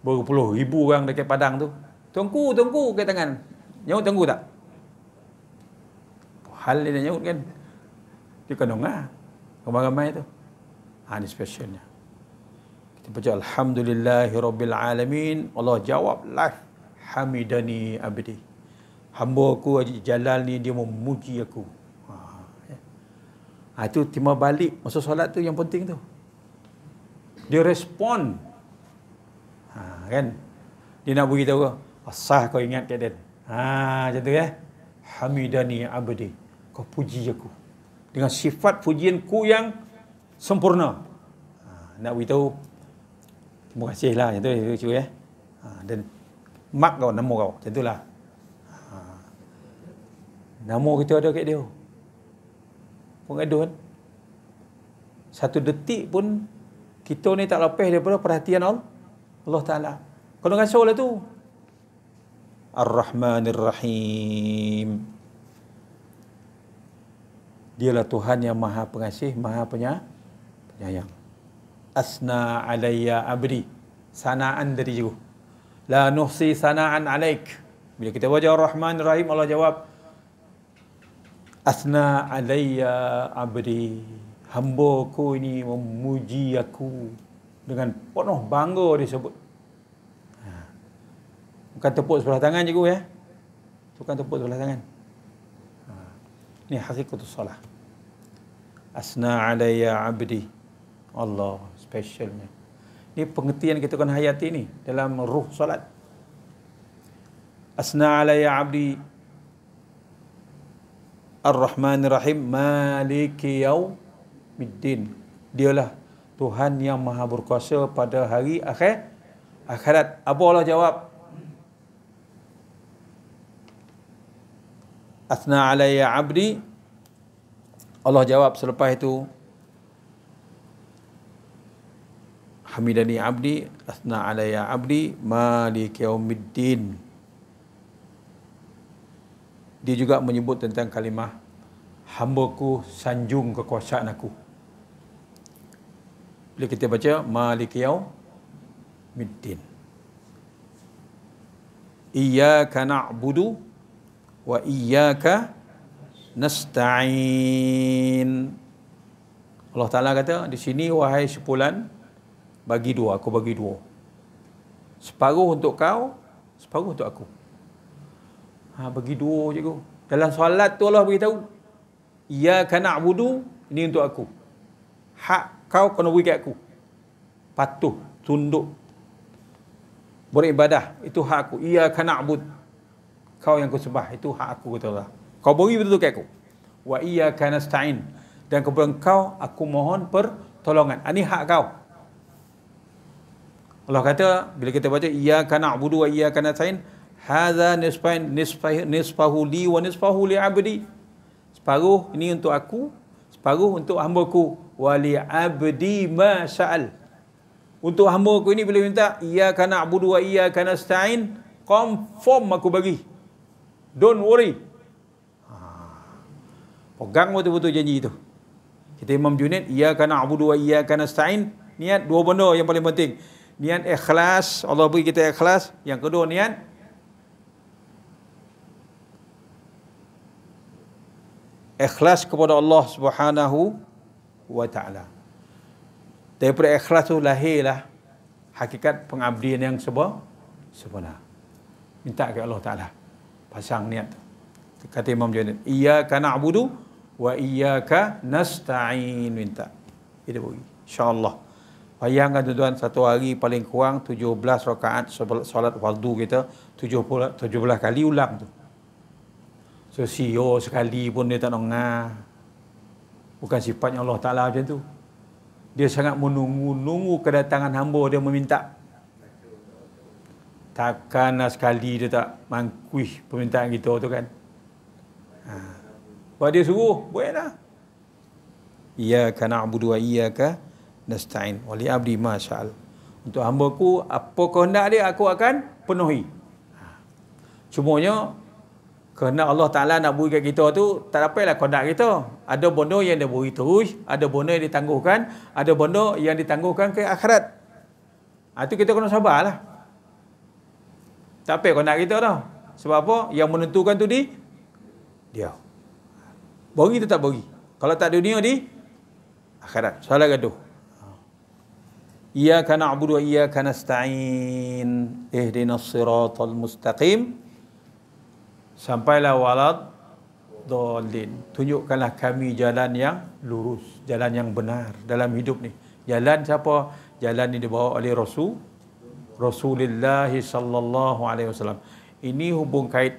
Berpuluh ribu orang dekat Padang tu. Tengku ke tangan. Nyaut Tengku tak? Hal dia nyaut kan. Dia kandung lah. Ramai-ramai tu. Ini specialnya. Kita baca Alhamdulillahi Rabbil Alamin. Allah jawab live. Hamidani Abdi. Hamba aku Haji Jalal ni dia memuji aku. Itu timah balik masa solat tu yang penting tu. Dia respon. Kan? Dia nak beritahu, asah kau ingat keadaan. Macam tu ya. Hamidani Abdi. Kau puji aku. Dengan sifat pujianku yang sempurna. Nak beritahu, terima kasih lah. Macam tu lucu ya. Dan mak kau, nama kau. Macam tu lah. Nama kita ada kat dia. Pengaduan. Satu detik pun kita ni tak lepas daripada perhatian Allah Ta'ala. Kau dengar soal tu. Ar-Rahmanir Rahim. Dialah Tuhan yang Maha Pengasih, Maha Penyayang. Asna alayya abdi. Sanaan dari jiru. La nuhsi sanaan alaik. Bila kita baca Ar-Rahmanir Rahim, Allah jawab, Asna alayya abdi. Hamba-Ku ini memuji aku. Dengan penuh bangga disebut. Bukan tepuk sebelah tangan je ya. Bukan tepuk sebelah tangan. Ini hakikatus salah. Asna alayya abdi. Allah, specialnya. Ini pengertian kita kena hayati ni dalam ruh solat. Asna alayya abdi Ar-Rahmanir Rahim Maliki Yaumiddin. Dialah Tuhan yang maha berkuasa pada hari akhirat. Apa Allah jawab? Asna alayya abdi. Allah jawab selepas itu, Hamidani abdi, asna alayya abdi, Maliki Yaumiddin. Dia juga menyebut tentang kalimah, hamba-Ku sanjung kekuasaan aku. Bila kita baca Maliki Yaumiddin, Iyyaka na'budu wa iyyaka nasta'in. Allah Ta'ala kata di sini, wahai sepulan, bagi dua, aku bagi dua. Separuh untuk kau, separuh untuk aku. Bagi dua je aku. Dalam solat tu Allah beritahu, Iyyaka na'budu, ini untuk aku. Hak kau kena beri kat aku. Patuh, tunduk, beribadah, itu hak aku. Iyyaka na'bud, kau yang aku sembah, itu hak aku, kata Allah. Kau beri betul-betul kat aku. Wa iyyaka nasta'in, dan kepada kau aku mohon pertolongan. Ini hak kau. Allah kata bila kita baca iyyaka na'budu wa iyyaka nasta'in, hadza nisfahu li wa nisfahu li 'abdi. Separuh ini untuk aku, separuh untuk hamba-Ku. Wa li 'abdi ma sa'al. Untuk hamba-Ku ini bila minta iyyaka na'budu wa iyyaka nasta'in, confirm aku bagi. Don't worry. Pegang betul-betul janji itu. Kita Imam Junaid, iyyaka na'budu wa iyyaka nasta'in, niat dua benda yang paling penting. Niat ikhlas, Allah beri kita ikhlas. Yang kedua, niat ikhlas kepada Allah Subhanahu wa Ta'ala. Daripada ikhlas tu lahirlah hakikat pengabdian yang sebenar. Minta ke Allah Ta'ala. Pasang niat tu. Kata Imam Junaid, iyyaka na'budu wa iyyaka nasta'in, minta. Kita bagi. InsyaAllah. Bayangkan tuan-tuan, satu hari paling kurang 17 rakaat solat fardu kita, 17 kali ulang tu. So CEO sekali pun dia tak nongah. Bukan sifatnya Allah Ta'ala macam tu. Dia sangat menunggu kedatangan hamba dia meminta. Takkanlah sekali dia tak mangkuih permintaan kita tu kan. Sebab dia suruh, bolehlah. Iyyaka na'budu wa iyyaka nasta'in wa li 'abdi ma sya'al. Untuk hamba-Ku, apa kehendak dia aku akan penuhi. Cumanya kehendak Allah Ta'ala nak beri kat kita tu tak dapatlah kehendak kita. Ada benda yang dia beri terus, ada benda yang ditangguhkan, ada benda yang ditangguhkan ke akhirat. Itu kita kena sabarlah. Tak apa kehendak kita dah. Sebab apa? Yang menentukan tu dia. Beri tu tak beri. Kalau tak dunia di akhirat. Salah gaduh. Iyyaka na'budu wa iyyaka nasta'in, ihdinas siratal mustaqim, sampailah walad dhalin. Tunjukkanlah kami jalan yang lurus, jalan yang benar dalam hidup ni. Jalan siapa? Jalan ni dibawa oleh Rasulullah sallallahu alaihi wasallam. Ini hubung kait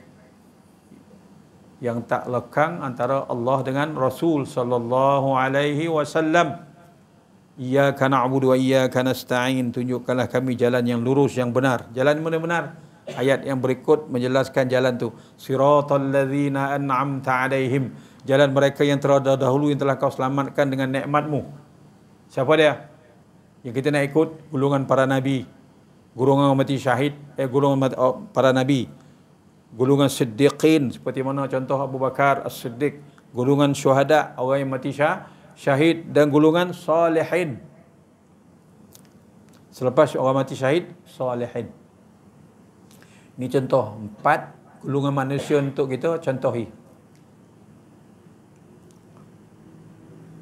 yang tak lekang antara Allah dengan Rasul sallallahu alaihi wasallam. Iyyaka na'budu wa iyyaka nasta'in, tunjukkanlah kami jalan yang lurus, yang benar. Jalan mana benar? Ayat yang berikut menjelaskan jalan tu. Siratal ladzina an'amta 'alaihim, jalan mereka yang terdahulu yang telah kau selamatkan dengan nikmat-Mu. Siapa dia? Yang kita nak ikut golongan para nabi, golongan mati syahid, golongan para nabi, golongan siddiqin seperti mana contoh Abu Bakar As-Siddiq, golongan syuhada, orang yang mati syahid, dan golongan salihin. Selepas orang mati syahid, salihin. Ini contoh 4 golongan manusia untuk kita contohi.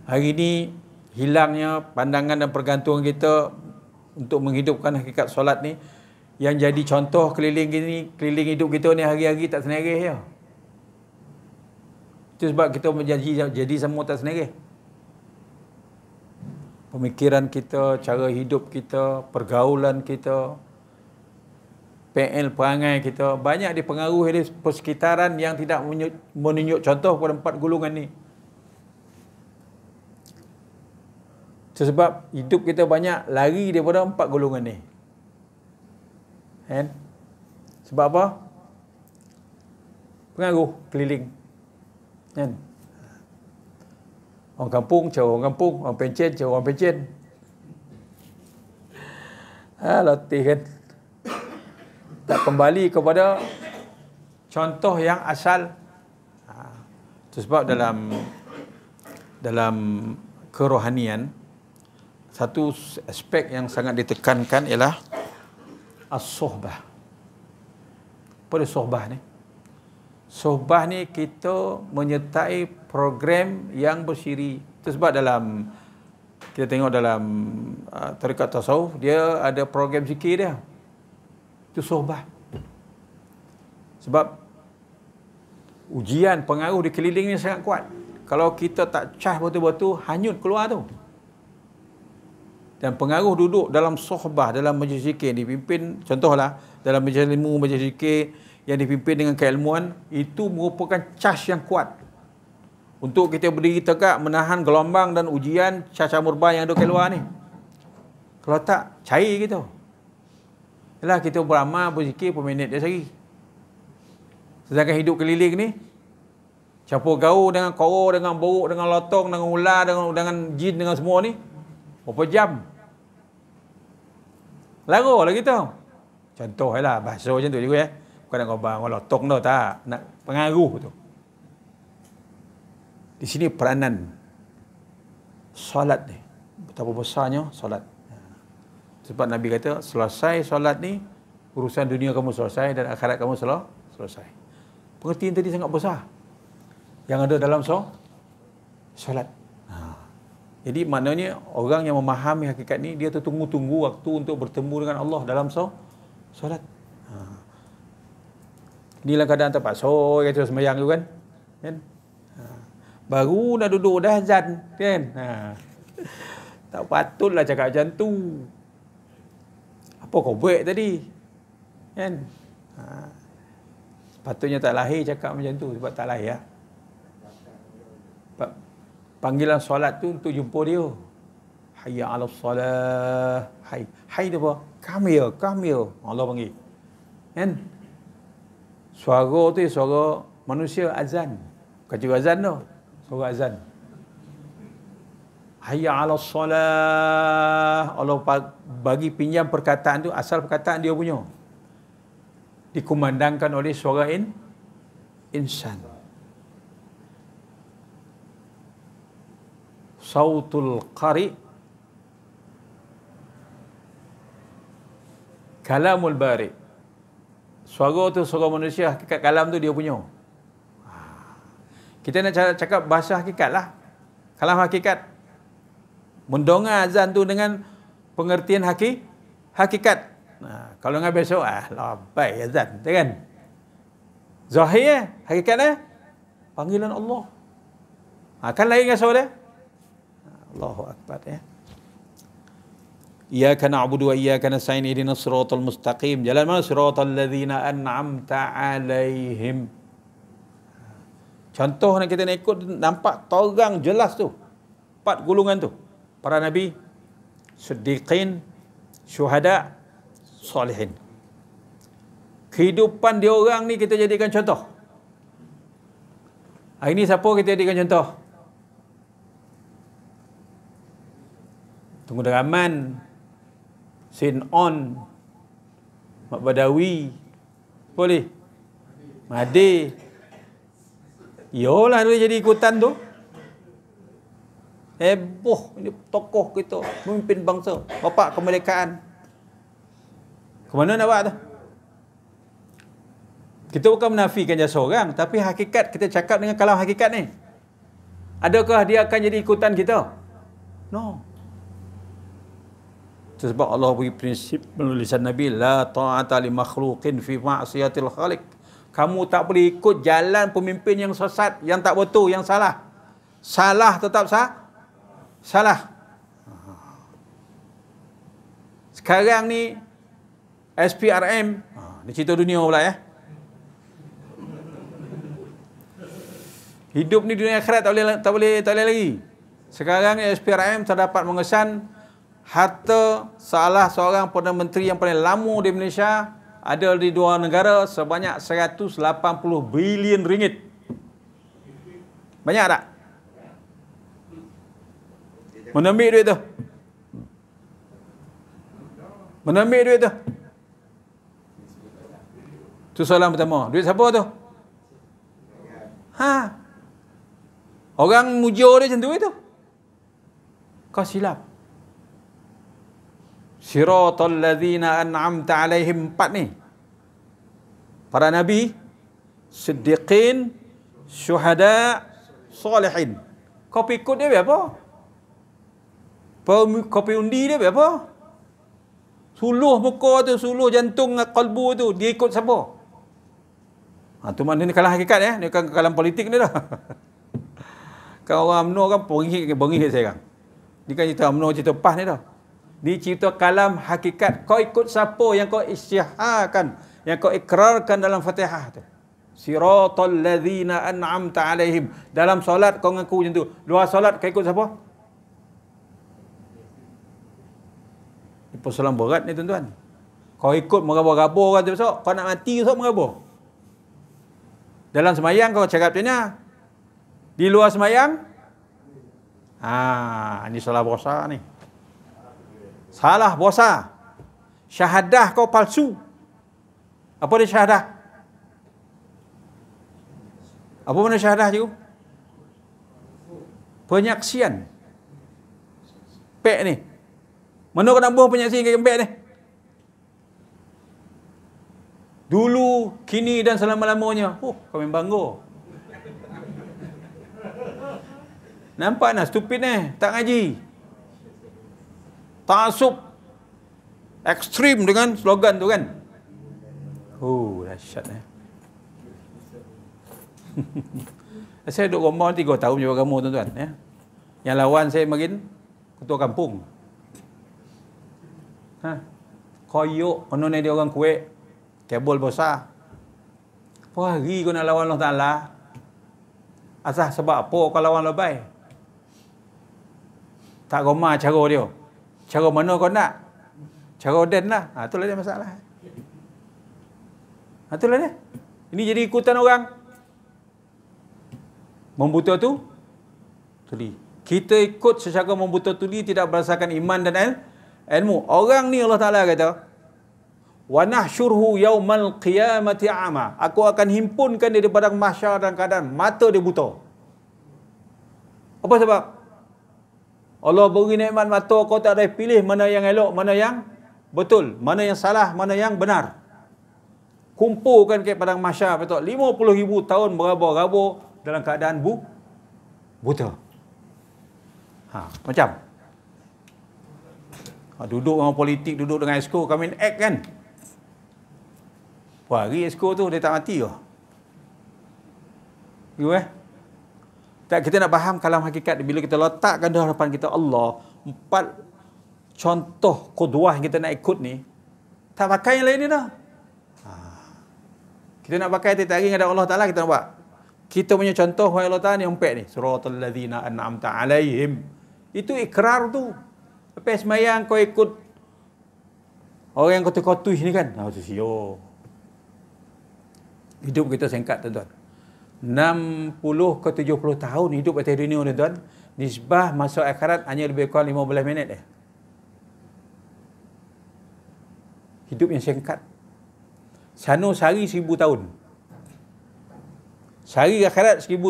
Hari ini hilangnya pandangan dan pergantungan kita untuk menghidupkan hakikat solat ni. Yang jadi contoh keliling hidup kita ni hari-hari tak senerih ya. Itu sebab kita jadi semua tak senerih. Pemikiran kita, cara hidup kita, pergaulan kita, PL perangai kita banyak dipengaruhi oleh persekitaran yang tidak menunjuk contoh kepada 4 golongan ni. Sebab hidup kita banyak lari daripada 4 golongan ni. Kan? Sebab apa? Pengaruh keliling. Kan? Orang kampung cara orang kampung, orang pencen cara orang pencen. Latih kan. Tak kembali kepada contoh yang asal. Itu sebab dalam kerohanian satu aspek yang sangat ditekankan ialah as-suhbah. Apa dia suhbah ni? Suhbah ni kita menyertai program yang bersiri. Itu sebab kita tengok dalam tarekat tasawuf, dia ada program zikir dia. Itu suhbah. Sebab ujian pengaruh di keliling ni sangat kuat. Kalau kita tak cas betul-betul, hanyut keluar tu. Dan pengaruh duduk dalam sohbah, dalam majlis zikir dipimpin, contohlah dalam majlis ilmu, majlis zikir yang dipimpin dengan keilmuan, itu merupakan cas yang kuat untuk kita berdiri tegak menahan gelombang dan ujian cacar murba yang ada keluar ni. Kalau tak, cair gitu. Yalah, kita beramal, berzikir per minit dia sehari. Sedangkan hidup keliling ni campur gaul dengan koro, dengan buruk, dengan lotong, dengan ular, dengan jin, dengan semua ni berapa jam lagu lah kita. Contoh lah bahasa macam tu juga ya. Bukan nak ngobang orang lotong tu, tak. Nak pengaruh tu. Di sini peranan solat ni. Betapa besarnya solat. Sebab Nabi kata, selesai solat ni, urusan dunia kamu selesai dan akhirat kamu selesai. Pengertian tadi sangat besar yang ada dalam solat. Jadi maknanya orang yang memahami hakikat ni, dia tertunggu-tunggu waktu untuk bertemu dengan Allah dalam solat. Inilah keadaan terpaksa kata sembahyang tu kan. Baru nak duduk dah azan kan. Tak patutlah cakap macam tu. Apa kau buat tadi? Kan? Patutnya tak lahir cakap macam tu, sebab tak lahir. Panggilan solat tu untuk jumpa dia. Hayya 'alas salah. Hai tu apa? Come here. Allah panggil. Kan? Suara tu suara manusia azan. Bukan juga azan tu. Suara azan. Hayya 'alas salah. Allah bagi pinjam perkataan tu, asal perkataan dia punya. Dikumandangkan oleh suara insan. Sautul qari kalamul bari. Suara tu suara manusia, hakikat kalam tu dia punya. Kita nak cakap bahasa hakikat lah. Kalam hakikat. Mendonga azan tu dengan pengertian hakikat. Kalau dengan besok, labai azan. Kan? Zahir, hakikat panggilan Allah. Kan lain dengan suara dia? Allahu Akbar ya. Iyyaka na'budu wa iyyaka nasta'in ihdinas siratal mustaqim. Jalan mana? Siratal ladzina an'amta 'alaihim. Contoh yang kita nak ikut nampak terang jelas tu. 4 golongan tu. Para nabi, siddiqin, syuhada, salihin. Kehidupan dia orang ni kita jadikan contoh. Hari ni siapa kita jadikan contoh? Tunggu Deraman, Sin On, Mak Badawi, boleh? Made. Yolah dia jadi ikutan tu. Heboh, ini tokoh kita, pemimpin bangsa, bapak kemerdekaan. Ke mana nak buat tu? Kita bukan menafikan jasa orang, tapi hakikat kita cakap dengan kalam hakikat ni. Adakah dia akan jadi ikutan kita? No. Itu sebab Allah beri prinsip melalui lisan Nabi, la ta'ata li makhluqin fi ma'siyatil khaliq. Kamu tak boleh ikut jalan pemimpin yang sesat, yang tak betul, yang salah. Salah tetap salah. Sekarang ni SPRM, ni cerita dunia pula ya. Hidup ni dunia akhirat tak boleh lagi. Sekarang ni SPRM terdapat mengesan harta salah seorang Perdana Menteri yang paling lama di Malaysia ada di dua negara sebanyak 180 bilion ringgit. Banyak tak? Mana ambil duit tu? Mana ambil duit tu? Tu soalan pertama. Duit siapa tu? Orang mujur dia macam tu itu. Kau silap. Siratal ladzina an'amta alaihim, 4 ni. Para nabi, siddiqin, syuhada, salihin. Kau ikut dia apa? Kau undi dia apa? Suluh muka tu, suluh jantung, kalbu tu, dia ikut siapa? Tu mana ni kalah hakikat ya. Ni kan kalam politik ni dah. Kan orang UMNO kan bengih sekarang. Ni kan cerita UMNO, cerita PAS ni dah. Ni cerita kalam hakikat. Kau ikut siapa yang kau isytiharkan, yang kau ikrarkan dalam Fatihah tu. Siratal ladzina an'amta alaihim. Dalam solat kau ngaku macam tu. Luar solat kau ikut siapa? Ini persoalan berat ni tuan-tuan. Kau ikut merabur-rabur kan tu besok. Kau nak mati besok merabur. Dalam semayang kau cakap macam mana? Di luar semayang? Ini salah puasa ni. Salah puasa. Syahadah kau palsu. Apa dia syahadah? Apa mana syahadah cikgu? Penyaksian. Pek ni. Mana kau nak buang penyaksian ke pek ni? Dulu, kini dan selama-lamanya. Kau memang bangga. Nampak nak stupid ni. Tak ngaji. Ta'asub. Ekstrim dengan slogan tu kan. Dahsyat ni. Saya duduk Gombau 3 tahun je agama tuan-tuan. Ya. Yang lawan saya makin ketua kampung. Koyok. Konon dia orang Kuwait. Kabel besar. Apa hari kau nak lawan Allah Ta'ala? Asal sebab apa kau lawan lebay? Tak gomar cara dia. Cara mana kau nak? Cara Oden lah. Itulah dia masalah. Itulah dia. Ini jadi ikutan orang. Membuta tu tuli. Kita ikut secara membuta tuli tidak berdasarkan iman dan ilmu. Orang ni Allah Ta'ala kata, wa nahsyurhu yaumal qiyamati a'ma. Aku akan himpunkan dia di padang mahsyar dalam keadaan mata dia buta. Apa sebab? Allah beri nikmat mata, kau tak ada pilih mana yang elok, mana yang betul, mana yang salah, mana yang benar. Kumpulkan ke padang mahsyar, betul 50,000 tahun berabur-rabur dalam keadaan buta. Macam duduk orang politik, duduk dengan esko, kami act kan. Hari esko tu dia tak mati ke? Tak, kita nak faham kalam hakikat bila kita letakkan di hadapan kita Allah 4 contoh qudwah yang kita nak ikut ni, tak pakai yang lain ni dah. Kita nak pakai tiap hari ada Allah Ta'ala, kita nak buat. Kita punya contoh wahai Allah Ta'ala ni 4 ni. Suratul ladzina an'amta alaihim. Itu ikrar tu. Lepas semayang kau ikut orang yang kotuh-kotuh ni kan. Tu siyo. Hidup kita singkat tuan-tuan. 60 ke 70 tahun hidup atas dunia tuan-tuan. Nisbah masuk akhirat hanya lebih kurang 15 minit je. Hidup yang singkat. Sana sehari 1000 tahun. Sehari akhirat 1000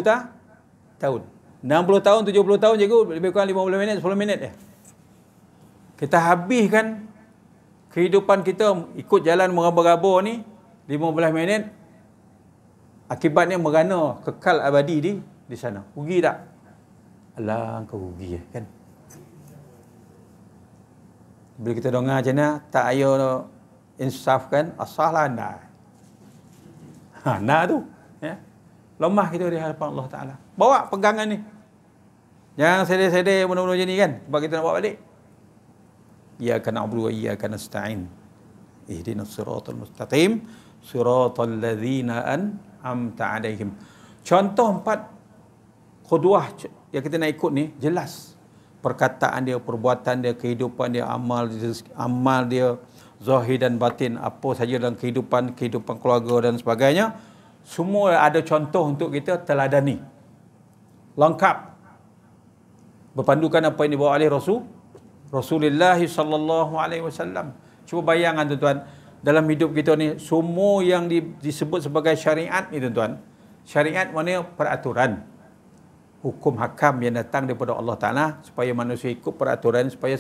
tahun. 60 tahun, 70 tahun je lebih kurang 15 minit, 10 minit je. Kita habiskan kehidupan kita ikut jalan meraba-raba ni 15 minit. Akibatnya merana kekal abadi di sana. Rugi tak? Alah, kau rugi kan. Bila kita dengar macam mana, tak ayo insaf kan, asal lah anda. Nah tu. Ya. Lemah kita di hadapan Allah Ta'ala. Bawa pegangan ni. Jangan sedih-sedih benda-benda macam ni kan. Sebab kita nak bawa balik. Iyyaka na'budu wa iyyaka nasta'in. Ihdinas siratal mustaqim. Siratal ladzina an'amta 'alaihim. Contoh 4 qudwah yang kita nak ikut ni jelas. Perkataan dia, perbuatan dia, kehidupan dia, amal dia, zahir dan batin, apa saja dalam kehidupan keluarga dan sebagainya, semua ada contoh untuk kita teladani. Lengkap. Berpandukan apa yang dibawa oleh Rasulullah sallallahu alaihi wasallam. Cuba bayangkan tuan-tuan, dalam hidup kita ni semua yang disebut sebagai syariat ni tuan-tuan. Syariat mana? Peraturan. Hukum hakam yang datang daripada Allah Ta'ala supaya manusia ikut peraturan supaya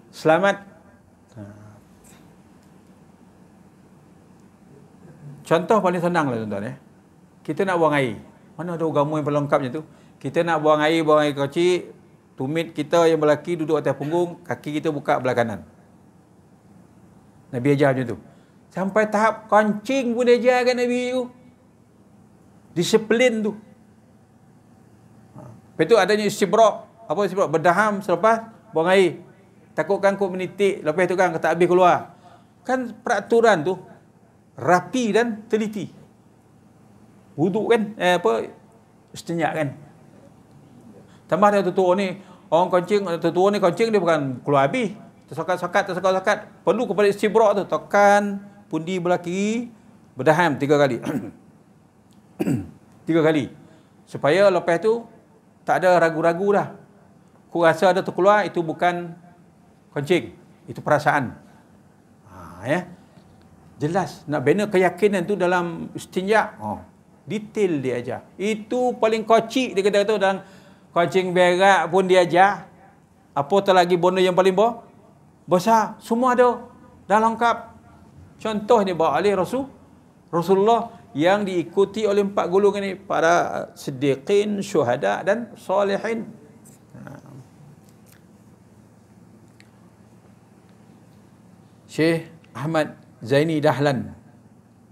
selamat. Contoh paling senang lah tuan-tuan ya. Kita nak buang air. Mana ada agama yang pelengkapnya tu? Kita nak buang air kecil, tumit kita yang berlaki duduk atas punggung, kaki kita buka belah kanan. Nabi ajar macam tu. Sampai tahap kencing pun dia ajarkan Nabi tu. Disiplin tu. Lepas tu adanya istibrak. Apa istibrak? Berdaham selepas buang air. Takutkan kau menitik. Lepas tu kan tak habis keluar. Kan peraturan tu rapi dan teliti. Wuduk kan? Istinja kan? Tambah dia tua ni. Orang kencing, tua ni kencing dia bukan keluar habis. Tersokat-sokat. Perlu kepada istibrak tu. Tekan pundi belah kiri. Berdaham 3 kali. 3 kali. Supaya lepas tu tak ada ragu-ragu dah. Ku rasa ada terkeluar, itu bukan kencing. Itu perasaan. Ya. Jelas. Nak bina keyakinan tu dalam istinja. Detail dia ajar. Itu paling kocik dia kata tu. Dan kencing berak pun dia ajar. Apatah lagi benda yang paling besar. Semua ada. Dah lengkap. Contoh ni bawa oleh Rasulullah yang diikuti oleh 4 golongan ini, para siddiqin, syuhada dan salihin. Syekh Ahmad Zaini Dahlan,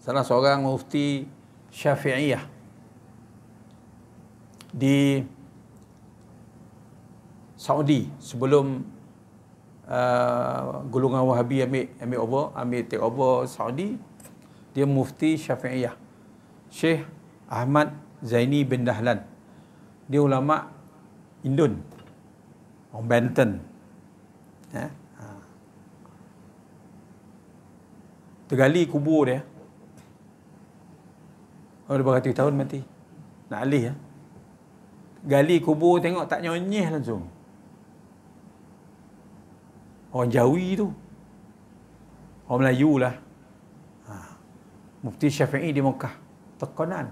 salah seorang mufti Syafi'iyah di Saudi sebelum golongan Wahabi ambil take over Saudi, dia mufti Syafi'iyah. Syekh Ahmad Zaini bin Dahlan. Dia ulama Indon. Orang Banten. Tergali kubur dia. Dia beratus tahun mati. Nak alih ya. Gali kubur tengok tak nyonyeh langsung. Orang Jawi tu. Orang Melayu lah. Mufti Syafi'i di Mekah. Tekanan.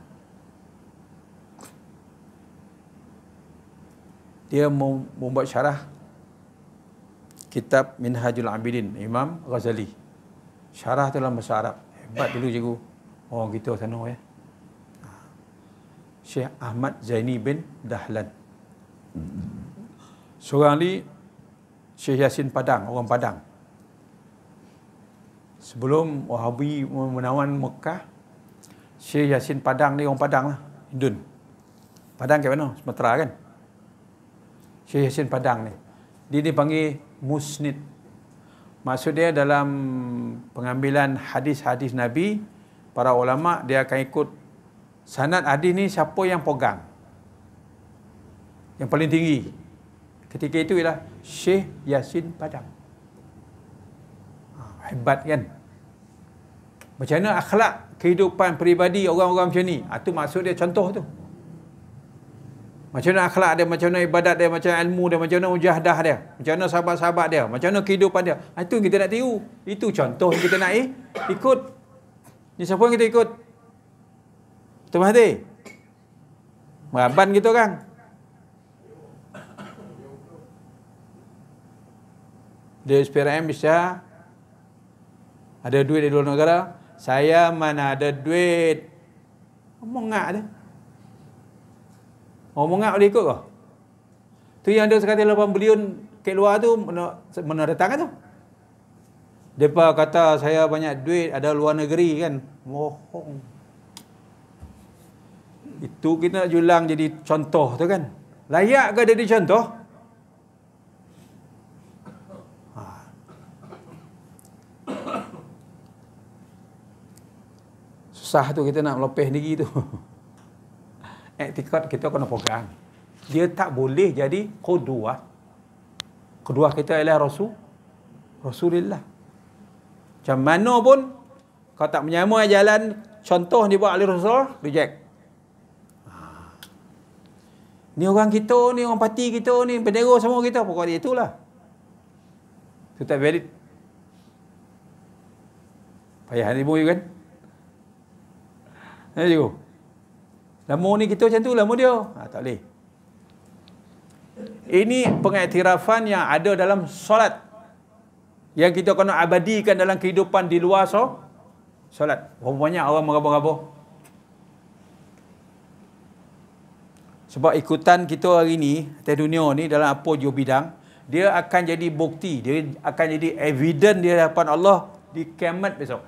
Dia membuat syarah kitab Minhajul Abidin, Imam Ghazali. Syarah tu dalam bahasa Arab. Hebat dulu cikgu. Orang kita sana ya. Syekh Ahmad Zaini bin Dahlan. Seorang ni Syekh Yasin Padang, orang Padang. Sebelum Wahabi menawan Mekah, Syekh Yasin Padang ni orang Padang lah, Indon. Padang kat mana? Sumatera kan? Syekh Yasin Padang ni. Dia dipanggil musnid. Maksud dia dalam pengambilan hadis-hadis Nabi, para ulama dia akan ikut sanad hadis ni siapa yang pegang. Yang paling tinggi. Ketika itu ialah Syekh Yasin Padang. Hebat kan? Macam mana akhlak kehidupan peribadi orang-orang macam ni? Itu maksud dia, contoh tu. Macam mana akhlak dia, macam mana ibadat dia, macam mana ilmu dia, macam mana mujahadah dia, macam mana sahabat-sahabat dia, macam mana kehidupan dia. Itu yang kita nak tiru. Itu contoh yang kita nak ikut. Ni siapa yang kita ikut? Betul Mahathir? Meraban kita kan? Dia SPRM bisa ada duit di luar negara. Saya mana ada duit. Mengak dia. Orang mengak boleh ikut kau? Tu yang dia sekali 8 bilion kat luar tu, mana datang tu? Depa kata saya banyak duit, ada luar negeri kan. Bohong. Itu kita nak julang jadi contoh tu kan. Layak ke jadi contoh? Susah tu kita nak melepeh diri tu. Etikad kita kena pegang. Dia tak boleh jadi qudwah. Qudwah kita ialah Rasulullah. Macam mana pun kau tak menyamai jalan contoh dibuat oleh Rasul, reject. Ni orang kita ni, orang parti kita ni, bendera semua kita, pokoknya itulah. Itu tak valid. Payah hatimu kan? Cikgu. Lama ni kita macam tu, lama dia. Tak boleh. Ini pengiktirafan yang ada dalam solat. Yang kita kena abadikan dalam kehidupan di luar solat. Berapa banyak orang meraba-raba. Sebab ikutan kita hari ni, atas dunia ni, dalam apa jua bidang, dia akan jadi bukti, dia akan jadi evidence di hadapan Allah di kiamat besok.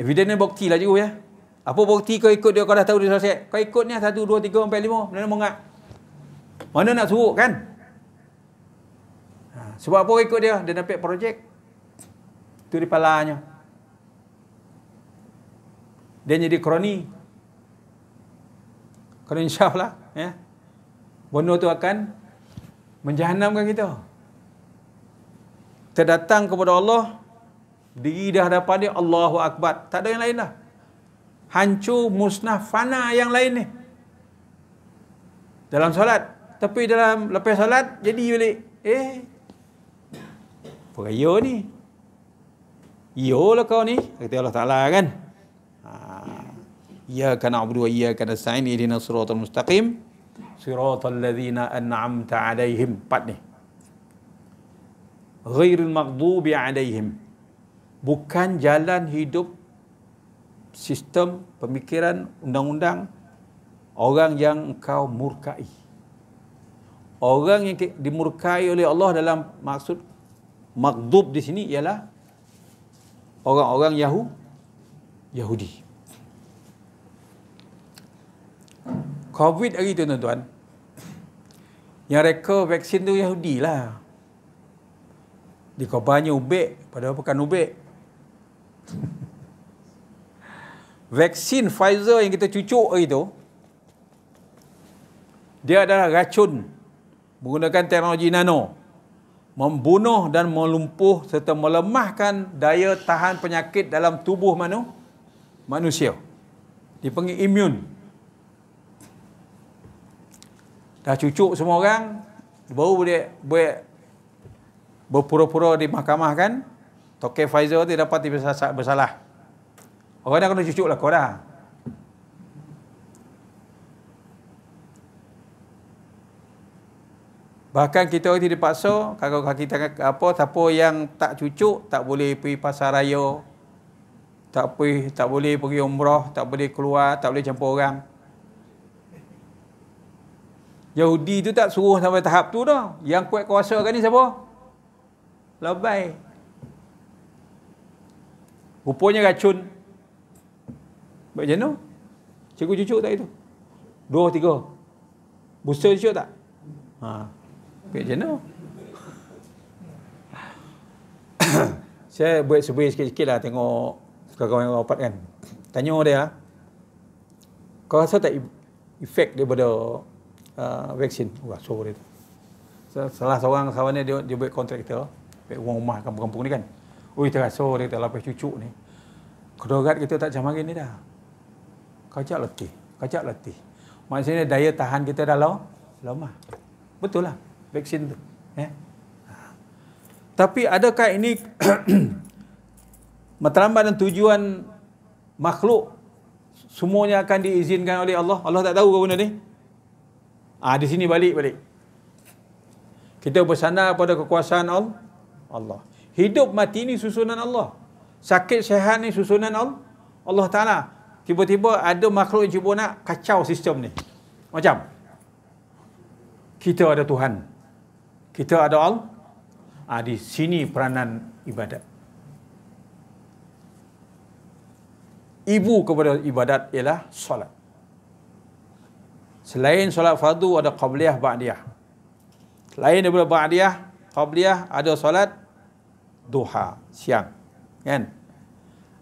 Evidence ni bukti lah cikgu ya. Apa bukti kau ikut dia, kau dah tahu dia selesai. Kau ikut ni 1, 2, 3, 4, 5. Mana mengat? Mana nak suruh kan? Sebab apa ikut dia? Dia dapat projek. Itu di palanya. Dia jadi kroni. Kalau insyaAllah, ya, benda tu akan menjahanamkan kita. Kita datang kepada Allah, diri dah hadapan dia, Allahu Akbar. Tak ada yang lain dah. Hancur, musnah, fana yang lain ni. Dalam solat. Tapi dalam lepas solat, jadi balik. Peraya ni. Iyalah kau ni. Kata Allah Ta'ala kan. Iyyaka na'budu wa iyyaka nasta'in ihdinas siratal mustaqim siratal ladzina an'amta 'alaihim. 4 ni. Ghairil maghdubi 'alaihim. Bukan jalan hidup sistem pemikiran undang-undang orang yang engkau murkai. Orang yang dimurkai oleh Allah dalam maksud maghdub di sini ialah orang-orang Yahudi. COVID hari tu tuan-tuan, yang reka vaksin tu Yahudi lah. Di kabarnya ubek, padahal bukan ubek. Vaksin Pfizer yang kita cucuk hari tu, dia adalah racun menggunakan teknologi nano, membunuh dan melumpuh serta melemahkan daya tahan penyakit dalam tubuh manusia. Dipanggil imun. Dah cucuk semua orang, baru boleh berpura-pura di mahkamah kan, toke Pfizer tu dapat bersalah. Orang dah kena cucuk lah kau dah. Bahkan kita orang tidak dipaksa, kalau kita siapa yang tak cucuk tak boleh pergi pasar raya, tak boleh pergi umrah, tak boleh keluar, tak boleh campur orang. Yahudi tu tak suruh sampai tahap tu dah. Yang kuat kuasa kan ni siapa? Labai. Rupanya racun. Baik jenuh. Cikgu cucuk tak itu? 2, 3. Booster cucuk tak? Baik jenuh. Saya buat survey sikit-sikit lah tengok kawan-kawan yang rapat kan. Tanya dia, kau rasa tak efek daripada vaksin? So dia tu. Salah seorang kawan dia buat kontraktor, buat rumah kampung-kampung ni kan. Terasa dia kata lepas cucuk ni, kedorat kita tak macam hari ni dah. Kacak letih. Maksudnya daya tahan kita dah lemah. Betul lah vaksin tu. Tapi adakah ini matlamat dan tujuan makhluk semuanya akan diizinkan oleh Allah? Allah tak tahu ke benda ni? Di sini balik. Kita bersandar pada kekuasaan Allah. Hidup mati ni susunan Allah. Sakit sihat ni susunan Allah Ta'ala. Tiba-tiba ada makhluk yang cuba nak kacau sistem ni. Macam kita ada Tuhan. Kita ada Allah. Di sini peranan ibadat. Ibu kepada ibadat ialah solat. Selain solat fardu ada qabliyah, ba'diyah. Selain daripada ba'diyah, qabliyah, ada solat duha, siang. Kan?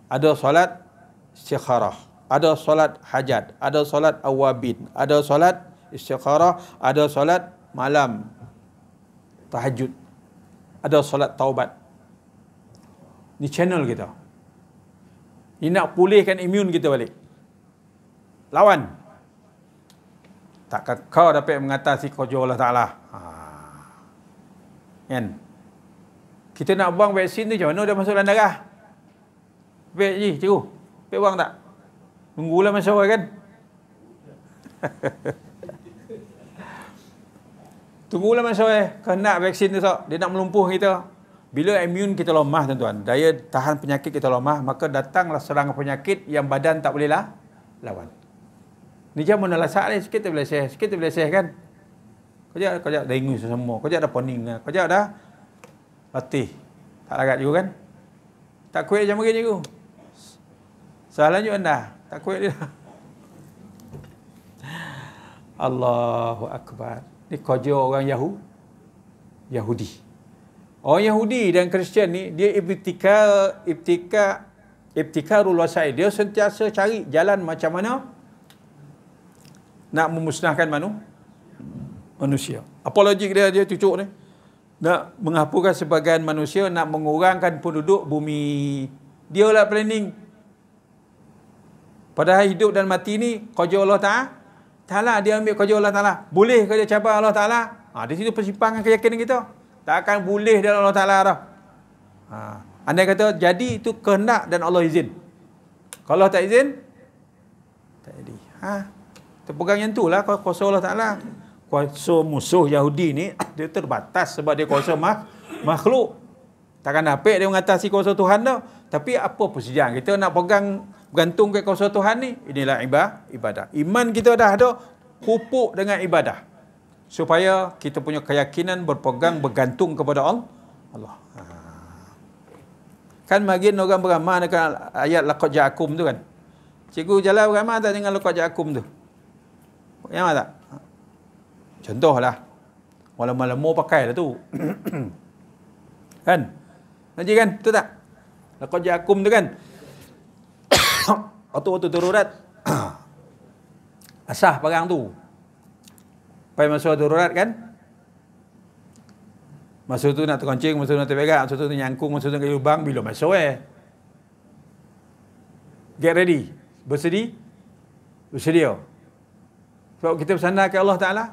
Ada solat istikharah, ada solat hajat, ada solat awabin, ada solat istikharah, ada solat malam, tahajud, ada solat taubat. Ni channel kita. Ni nak pulihkan imun kita balik. Lawan. Takkan kau dapat mengatasi kerja Allah Ta'ala. Kan? Kita nak buang vaksin tu macam mana dah masuk dalam darah? Baik je, cikgu. Baik buang tak? Tunggulah masa awal kan? Tunggulah masa awal. Kena vaksin tu sok. Dia nak melumpuh kita. Bila imun kita lemah tuan-tuan, daya tahan penyakit kita lemah, maka datanglah serangan penyakit yang badan tak boleh lawan. Ni jam mana lasak ni, sikit boleh seh kan? Kau jak dah ingus semua, kau jak dah poning, kau jak dah latih. Tak larat juga kan? Tak kuat jam begini cikgu. Salah lanjut anda, tak kuat dia. Allahu Akbar. Ni kerja orang Yahudi. Orang Yahudi dan Kristian ni, dia ibtikarul wasail. Dia sentiasa cari jalan macam mana nak memusnahkan manusia. Apa logik dia cucuk ni? Nak menghapuskan sebagian manusia, nak mengurangkan penduduk bumi. Dia lah planning. Padahal hidup dan mati ni kerja Allah Ta'ala. Dia ambil kerja Allah Ta'ala. Boleh ke dia cabar Allah Ta'ala? Di situ persimpangan keyakinan kita. Tak akan boleh dalam Allah Ta'ala dah. Andai kata jadi itu kehendak dan Allah izin. Kalau tak izin, tak jadi. Terpegang yang tu lah kuasa Allah Ta'ala. Kuasa musuh Yahudi ni, dia terbatas sebab dia kuasa makhluk. Takkan dapat dia mengatasi kuasa Tuhan dah. Tapi apa persediaan kita nak bergantung ke kuasa Tuhan ni? Inilah ibadah. Iman kita dah ada, pupuk dengan ibadah. Supaya kita punya keyakinan bergantung kepada Allah. Kan bagian orang beramal dengan ayat laqad ja'akum tu kan. Cikgu jalan beramal tak dengan laqad ja'akum tu? Yang tak? Contohlah. Malam-malam mau pakai dah tu. Kan? Nanti kan? Betul tak? Laqad ja'akum tu kan? Waktu darurat. Asah barang tu. Pai masuk darurat kan? Masa tu nak terkoncing, masa tu nak terpegang, masa tu nyangkung, masa tu nak lubang, bila masuk get ready. Bersedia. Sebab kita bersandar ke Allah Ta'ala.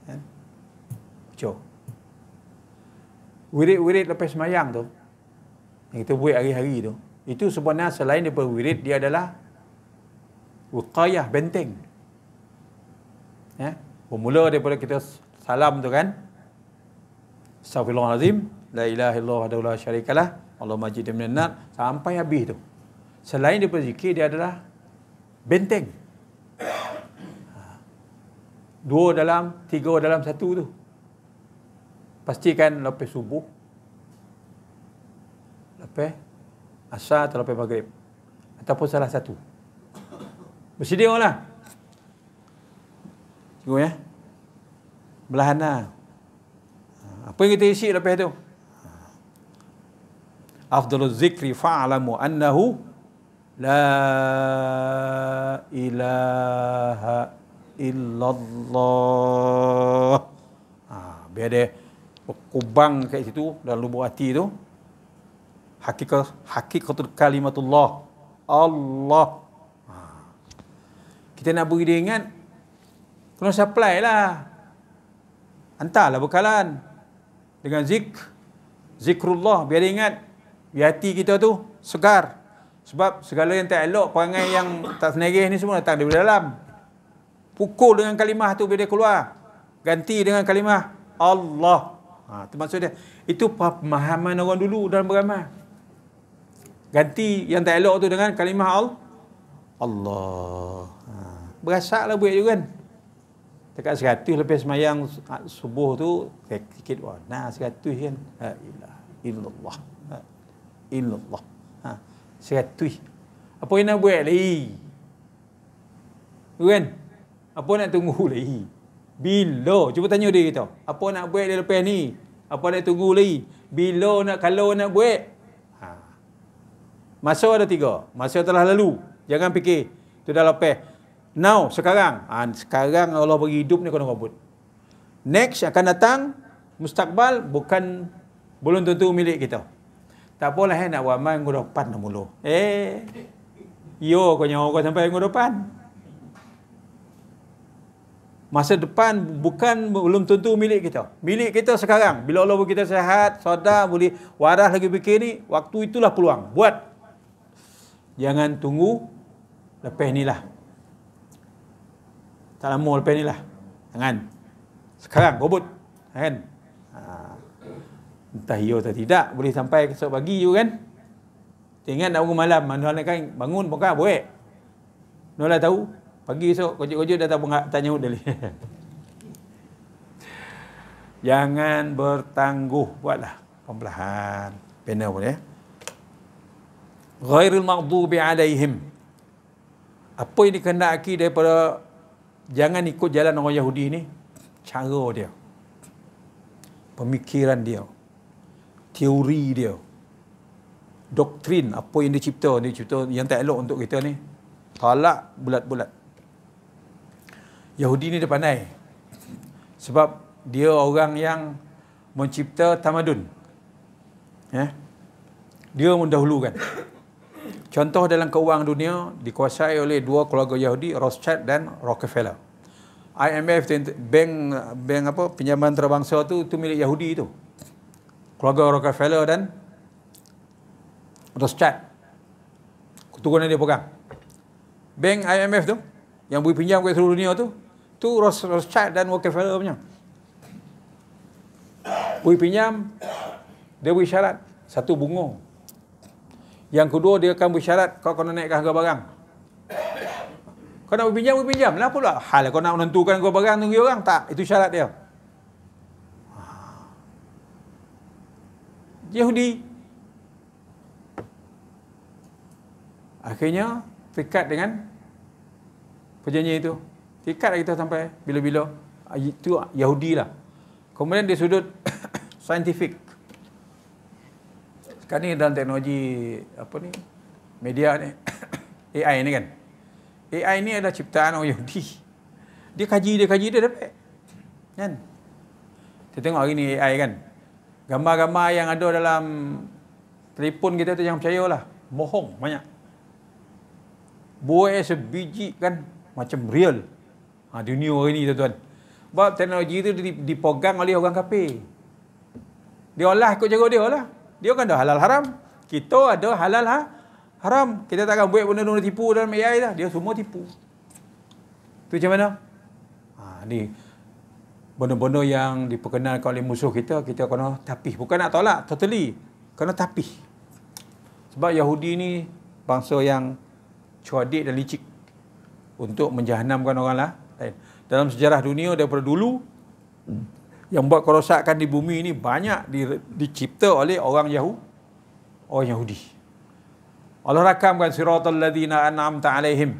Kan? Cuk. Wirid lepas semayang tu, yang kita buat hari-hari tu, itu sebenarnya selain daripada wirid, dia adalah wiqayah, benteng. Bermula daripada kita salam tu kan, Astaghfirullahalazim, la ilaha illallah wahdahu la syarikalah, Allahumma ajirni minan nar, sampai habis tu. Selain daripada zikir, dia adalah benteng. 2 dalam, 3 dalam 1 tu. Pastikan lepas subuh, lepas asar atau lepas maghrib, ataupun salah satu. Bersedialah. Cikgu ya. Belahana. Apa yang kita isi lepas tu? Afdaluz zikri fa'alamu annahu la ilaha illallah. Biar dia berkubang kat situ dalam lubuk hati tu. Hakikatul kalimatullah. Allah. Kita nak beri dia ingat, kena supply lah. Hantarlah bekalan dengan zikrullah, biar dia ingat, biar hati kita tu segar. Sebab segala yang tak elok, perangai yang tak senerih ni semua datang dari dalam. Pukul dengan kalimah tu biar dia keluar. Ganti dengan kalimah Allah. Itu maksud dia. Itu pemahaman orang dulu dalam beramal. Ganti yang tak elok tu dengan kalimah Allah. Berasak lah buat juga kan. Dekat 100 lepas semayang subuh tu sikit wah. Nah 100 kan. La ilaha illallah. La illallah. 100. Apa yang nak buat lagi? Kan? Apa nak tunggu lagi? Bila? Cuba tanya dia kita. Apa nak buat dia lepas ni? Apa nak tunggu lagi? Bila nak, kalau nak buat? Masa ada 3. Masa telah lalu. Jangan fikir tu dah lepas. Now, sekarang. Sekarang Allah bagi hidup ni kena buat. Next akan datang, mustakbal belum tentu milik kita. Tak apalah nak buat amal minggu depan dah mula. Yo kau nyawa kau sampai minggu depan. Masa depan belum tentu milik kita. Milik kita sekarang. Bila Allah bagi kita sihat, sadar, boleh waras lagi fikir ni, waktu itulah peluang. Buat. Jangan tunggu lepas ni lah. Tak lama lepas ni lah. Jangan. Sekarang, gobut. Kan? Entah ya atau tidak, boleh sampai esok pagi juga kan. Ingat nak bangun malam, mana kan bangun bukan buat. Nolah tahu, pagi esok kojok-kojok dah tak nyahut dah. Jangan bertangguh, buatlah perlahan. Pena boleh. Ghairil maghdubi alaihim. Apa yang dikehendaki daripada jangan ikut jalan orang Yahudi ni, cara dia, pemikiran dia, teori dia, doktrin, apa yang dia cipta yang tak elok untuk kita ni, talak bulat-bulat. Yahudi ni dia pandai. Sebab dia orang yang mencipta tamadun. Dia mendahulukan. Contoh dalam keuangan dunia dikuasai oleh dua keluarga Yahudi, Rothschild dan Rockefeller. IMF, bank apa pinjaman antarabangsa tu milik Yahudi tu. Keluarga Rockefeller dan Rothschild. Keturunan dia pegang. Bank IMF tu yang beri pinjam ke seluruh dunia tu Rothschild dan Rockefeller punya. Beri pinjam, dia beri syarat satu bunga. Yang kedua dia akan bersyarat kau kena naikkan harga barang. Kau nak berpinjam lah pula. Hal kau nak menentukan harga barang tunggu orang tak, itu syarat dia. Yahudi akhirnya terikat dengan perjanjian itu. Terikat kita sampai bila-bila. Itu Yahudi lah. Kemudian dia sudut saintifik. Sekarang ni dalam teknologi apa ni, media ni, AI ni kan. AI ni adalah ciptaan orang Yahudi. Dia kaji dia dapat. Kan? Kita tengok hari ni AI kan. Gambar-gambar yang ada dalam telefon kita tu jangan percayalah. Bohong banyak. Buat sebiji kan macam real. Dunia hari ni tuan-tuan. Sebab teknologi itu dipegang oleh orang kafir. Dia olah ikut cara dia lah. Dia kan ada halal haram. Kita ada halal haram. Kita takkan buat benda-benda tipu dalam AI lah. Dia semua tipu. Itu macam mana? Ni benda-benda yang diperkenalkan oleh musuh kita kena tapih. Bukan nak tolak, totally. Kena tapih. Sebab Yahudi ni bangsa yang cerdik dan licik untuk menjahanamkan orang lain. Dalam sejarah dunia daripada dulu, yang buat kerosakan di bumi ini banyak dicipta oleh orang Yahudi. Allah rakamkan siratal ladzina an'amta alaihim.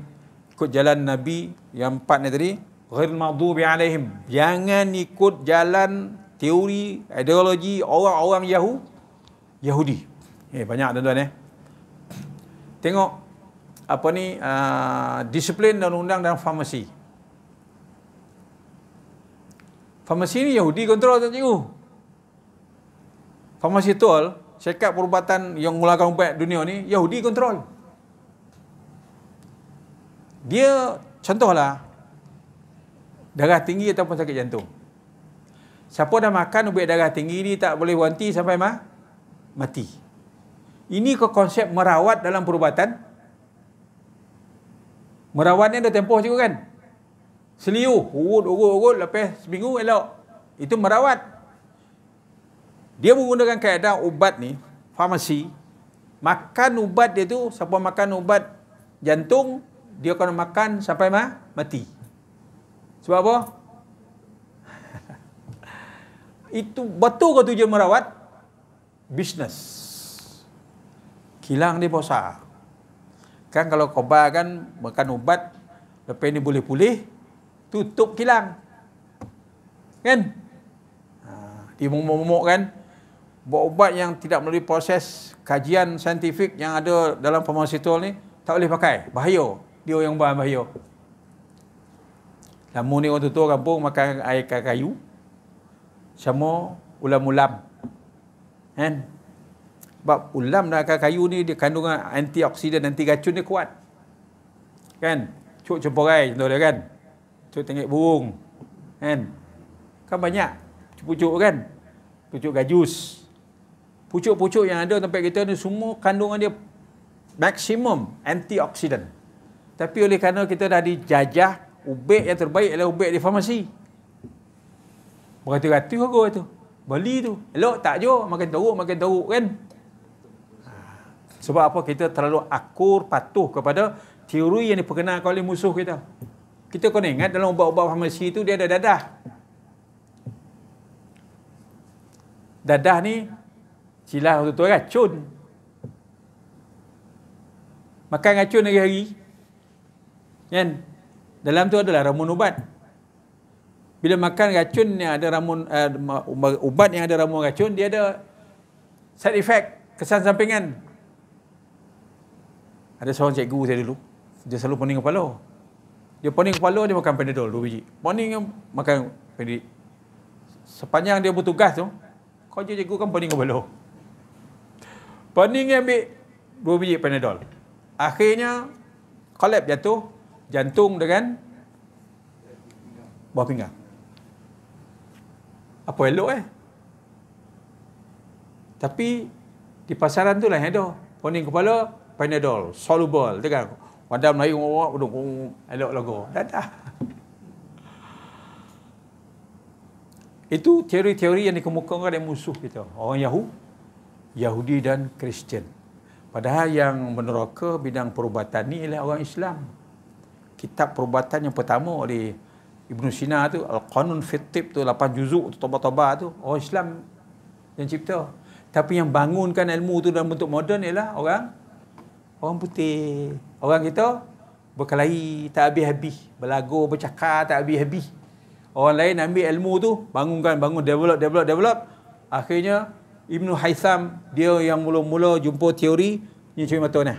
Ikut jalan Nabi yang 4 ni tadi, ghairil maghdubi alaihim. Jangan ikut jalan teori, ideologi orang-orang Yahudi. Banyak tuan-tuan Tengok apa ni disiplin dan undang dalam farmasi. Farmasi ni Yahudi kontrol tak cikgu. Farmasitual, syarikat perubatan yang mengeluarkan ubat dunia ni, Yahudi kontrol. Dia, contohlah, darah tinggi ataupun sakit jantung. Siapa dah makan ubat darah tinggi ni tak boleh berhenti sampai mati. Ini konsep merawat dalam perubatan. Merawat ni ada tempoh cikgu kan? Seliu, urut, lepas seminggu elok. Itu merawat. Dia menggunakan kaedah ubat ni, farmasi. Makan ubat dia tu, siapa makan ubat jantung, dia akan makan sampai mati. Sebab apa? Itu betul ke tujuan merawat? Bisnes. Kilang dia besar. Kan kalau kobar kan makan ubat, lepas ni boleh pulih, tutup kilang. Kan? Dia momok kan, buat ubat yang tidak melalui proses kajian saintifik yang ada dalam pharmaceutical ni, tak boleh pakai. Bahaya. Dia yang bahaya. Lama ni orang tutur kampung makan air kayu, sama ulam-ulam. Kan? Sebab ulam dan akar kayu ni dia kandungan antioksidan, anti racun dia kuat. Kan? Cuk cemporai contoh dia kan. Cuk tengik burung. Kan? Kan banyak pucuk kan? Pucuk gajus. Pucuk-pucuk yang ada tempat kita ni semua kandungan dia maksimum antioksidan. Tapi oleh kerana kita dah dijajah, ubek yang terbaik adalah ubek di farmasi. Beratus-ratus harga tu. Beli tu. Elok tak je, makin teruk kan? Sebab apa? Kita terlalu akur patuh kepada teori yang diperkenalkan oleh musuh kita. Kita kena ingat dalam ubat-ubat farmasi tu dia ada dadah. Dadah ni silah betul racun. Makan racun hari-hari. Kan? Dalam tu adalah ramuan ubat. Bila makan racun yang ada ramuan ubat yang ada ramuan racun, dia ada side effect, kesan sampingan. Ada seorang cikgu saya dulu, dia selalu pening kepala. Dia pening kepala, dia makan Panadol 2 biji. Pening makan Panadol. Sepanjang dia bertugas tu, kau je cikgu kan pening kepala. Pening ambil 2 biji Panadol. Akhirnya kolap jatuh, jantung dengan bawah pinggang. Apa elok Tapi di pasaran tu lah yang ada. Pening kepala, Panadol, soluble, tu kan. Wadah Melayu orang elok logo. Dah. Itu teori-teori yang dikemukakan oleh musuh kita. Orang Yahudi dan Kristian. Padahal yang meneraka bidang perubatan ni ialah orang Islam. Kitab perubatan yang pertama oleh Ibn Sina tu, Al-Qanun Fit Tib tu, 8 juzuk tu, toba-toba tu, orang Islam yang cipta. Tapi yang bangunkan ilmu tu dalam bentuk moden ialah orang putih. Orang kita berkelahi tak habis-habis, berlagu, bercakap tak habis-habis. Orang lain ambil ilmu tu, bangun, develop. Akhirnya Ibn Haytham, dia yang mula-mula jumpa teori ni curi mata ni.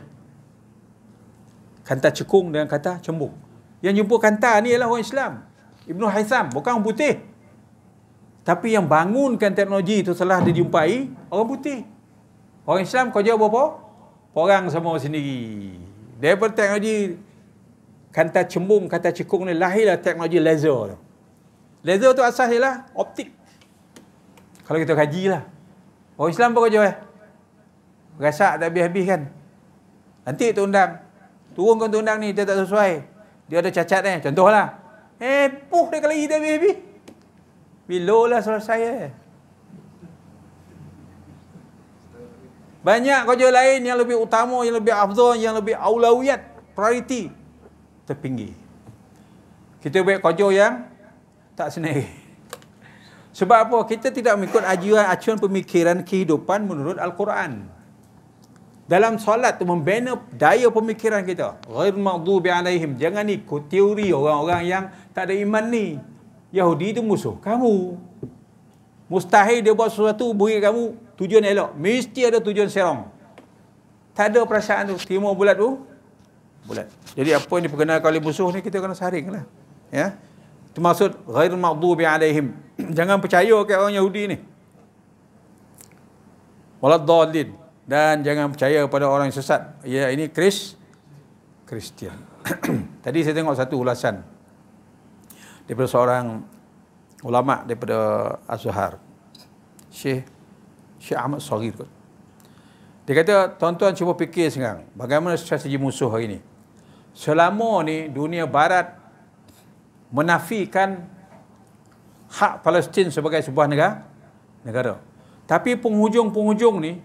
Kanta cekung dengan kata cembung. Yang jumpa kanta ni ialah orang Islam. Ibn Haytham, bukan orang putih. Tapi yang bangunkan teknologi itu telah dijumpai orang putih. Orang Islam kau jawab apa? Orang sama sendiri. Daripada teknologi kanta cembung, kata cekung ni lahirlah teknologi laser. Laser tu asas ialah optik. Kalau kita kaji lah. Orang Islam apa kau jawab? Rasak tak habis-habis kan? Nanti tu undang. Turunkan tu undang ni, dia tak sesuai. Dia ada cacat ni. Contohlah. Puh dia kelahi tak habis-habis. Bila lah selesai Banyak kerja lain yang lebih utama, yang lebih afdal, yang lebih aulawiyat, priority, terpinggir. Kita buat kerja yang tak senang. Sebab apa? Kita tidak mengikut acuan pemikiran kehidupan menurut Al-Quran. Dalam solat tu membina daya pemikiran kita. Ghairul maghdubi alaihim. Jangan ikut teori orang-orang yang tak ada iman ni. Yahudi itu musuh kamu. Mustahil dia buat sesuatu beri kamu tujuan elok. Mesti ada tujuan serong. Tak ada perasaan tu. Timur bulat tu bulat. Jadi apa yang diperkenalkan oleh musuh ni kita kena saring lah. Ya. Itu maksud ghairul maghdubi alaihim. Jangan percaya ke orang Yahudi ni. Waladdallin. Dan jangan percaya kepada orang yang sesat. Ya, ini Kristian. Tadi saya tengok satu ulasan daripada seorang ulama daripada Azhar, Syekh Ahmad Saghir. Dia kata, tuan-tuan cuba fikir sekarang, bagaimana strategi musuh hari ini. Selama ni dunia barat menafikan hak Palestin sebagai sebuah negara. Tapi penghujung-penghujung ni,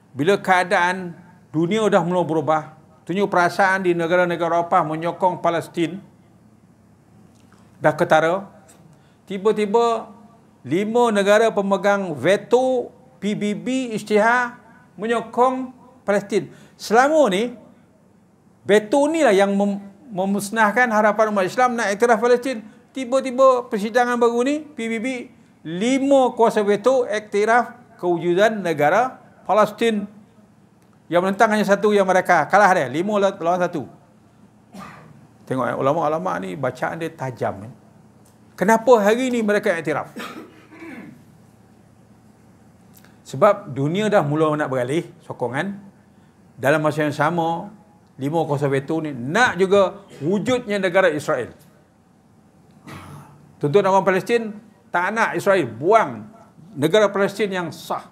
bila keadaan dunia dah mula berubah, tunjuk perasaan di negara-negara Eropah menyokong Palestin, dah ketara, tiba-tiba 5 negara pemegang veto PBB isytihar menyokong Palestin. Selama ni veto ni lah yang memusnahkan harapan umat Islam nak iktiraf Palestin. Tiba-tiba persidangan baru ni PBB 5 kuasa veto iktiraf kewujudan negara Palestin. Yang menentang hanya satu yang mereka kalah dia, 5 lawan 1. Tengok ulama-ulama ni bacaan dia tajam kan. Kenapa hari ni mereka iktiraf? Sebab dunia dah mula nak beralih sokongan. Dalam masa yang sama 5 kuasa veto ni nak juga wujudnya negara Israel. Tuntut orang Palestin tak nak Israel, buang negara Palestin yang sah.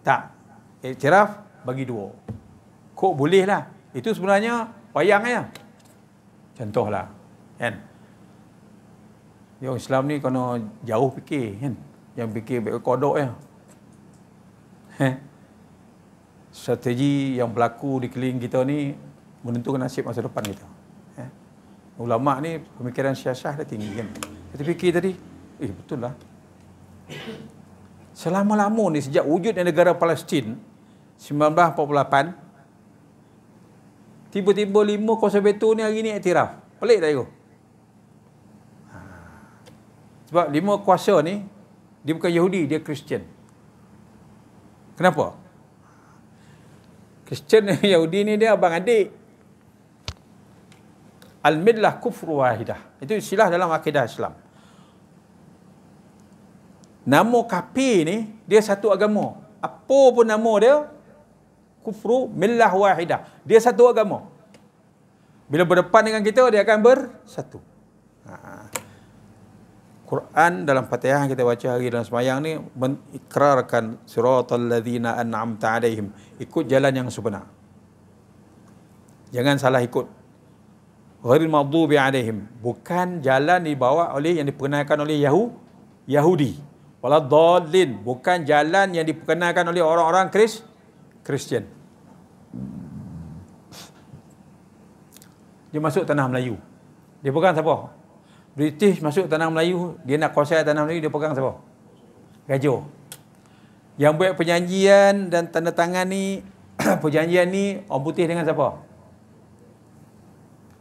Tak. Iktiraf bagi 2. Kok boleh lah. Itu sebenarnya wayang ya. Contohlah. Kan? Yang Islam ni kena jauh fikir. Kan? Yang fikir baik kodok ya. Strategi yang berlaku di keliling kita ni menentukan nasib masa depan kita. Ulama ni pemikiran siasah dah tinggi kan. Kita fikir tadi, betul lah. Selama-lama ni sejak wujudnya negara Palestin 1948, tiba-tiba 5 kuasa veto ni hari ni iktiraf. Pelik tak itu? Sebab 5 kuasa ni dia bukan Yahudi, dia Kristian. Kenapa? Kristian dan Yahudi ni dia abang adik. Al-millah kufru wahidah. Itu istilah dalam akidah Islam. Nama kafir ni dia satu agama. Apa pun nama dia, kufru millah wahidah. Dia satu agama. Bila berdepan dengan kita, dia akan bersatu. Quran dalam Fatihah yang kita baca hari dalam sembahyang ni mengikrarkan siratal ladzina an'amta alaihim. Ikut jalan yang sebenar. Jangan salah ikut. Ghairil maghdubi alaihim. Bukan jalan dibawa oleh yang diperkenalkan oleh Yahudi. Waladdallin. Bukan jalan yang diperkenalkan oleh orang-orang Kristian. Dia masuk tanah Melayu. Dia pegang siapa? British masuk tanah Melayu, dia nak kuasai tanah Melayu, dia pegang siapa? Gajah. Yang buat perjanjian dan tanda tangan ni, perjanjian ni orang putih dengan siapa?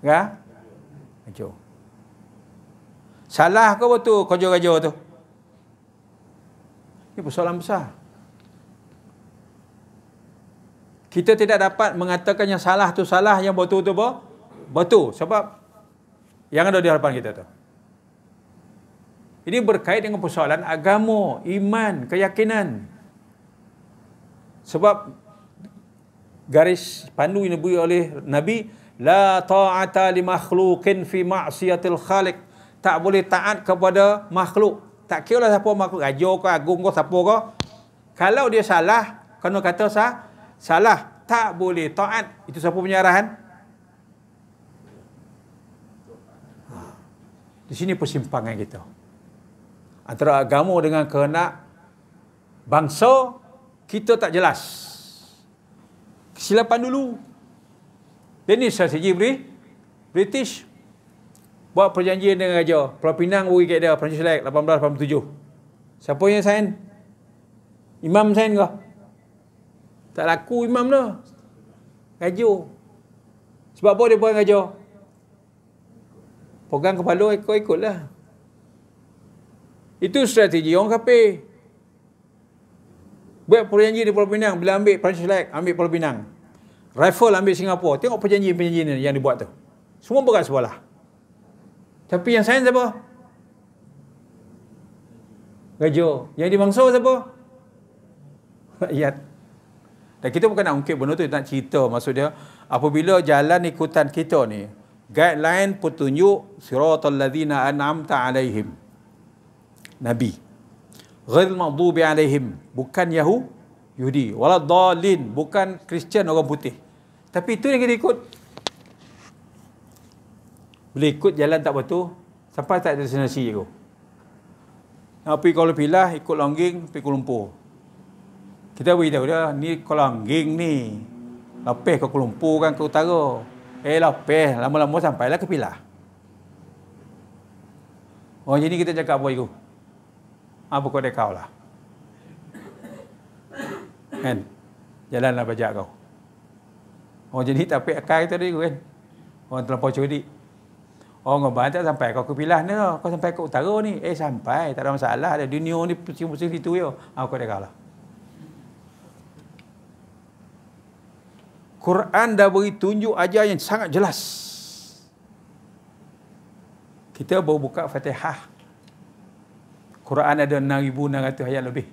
Gajah. Salah ke betul gajah-gajah tu? Ini persoalan besar. Kita tidak dapat mengatakan yang salah tu salah, yang betul tu betul. Sebab yang ada di hadapan kita tu. Ini berkait dengan persoalan agama, iman, keyakinan. Sebab garis pandu yang diberi oleh Nabi, la ta'ata li makhluqin fi ma'siyatil khaliq. Tak boleh taat kepada makhluk. Tak kira lah siapa makhluk, raja ke, agung ke, siapa ke. Kalau dia salah, kena kata salah. Tak boleh taat. Itu siapa punya arahan? Di sini persimpangan kita. Antara agama dengan kehendak bangsa, kita tak jelas. Kesilapan dulu. Dan ini strategi British. Buat perjanjian dengan Raja. Pulau Pinang beri kat dia, Perancis Select, 1887. Siapa yang sign? Imam sign ke? Tak laku imam dah. Raja. Sebab apa dia pegang Raja? Pegang kepala, ikut-ikutlah. Itu strategi orang kafir. Buat perjanjian di Pulau Pinang, bila ambil Perancis Select, ambil Pulau Pinang. Rifle ambil Singapura. Tengok perjanjian-perjanjian yang dibuat tu. Semua berat sebelah. Tapi yang sign siapa? Gajah. Yang dimangsa siapa? Rakyat. Dan kita bukan nak ungkit benda tu, nak cerita. Maksud dia, apabila jalan ikutan kita ni, guideline petunjuk siratal ladzina an'amta alaihim. Nabi. Ghairil maghdubi alaihim. Bukan Yahudi. Waladdallin. Bukan Kristian, orang putih. Tapi itu yang kita ikut. Bila ikut jalan tak betul, sampai tak destinasi je. Nak pergi Kuala Pilah, ikut Longging, pergi Kuala Lumpur. Kita beritahu dia, ni Kuala Longging ni. Lepas ke Kuala Lumpur kan ke utara. Lepas, lama-lama sampailah ke Pilah. Oh, jadi kita cakap apa itu? Apa kau dekau lah. Kan? Jalanlah bajak kau. Oh, jadi tak pek akal kita dia kan. Orang terlampau cerdik. Orang ngobat tak sampai kau ke Pilah ni lah. Kau sampai ke utara ni. Sampai. Tak ada masalah. Ada dunia ni pusing-pusing situ ya. Kau dekau lah. Quran dah beri tunjuk ajar yang sangat jelas. Kita baru buka Fatihah. Quran ada 6,600 ayat lebih.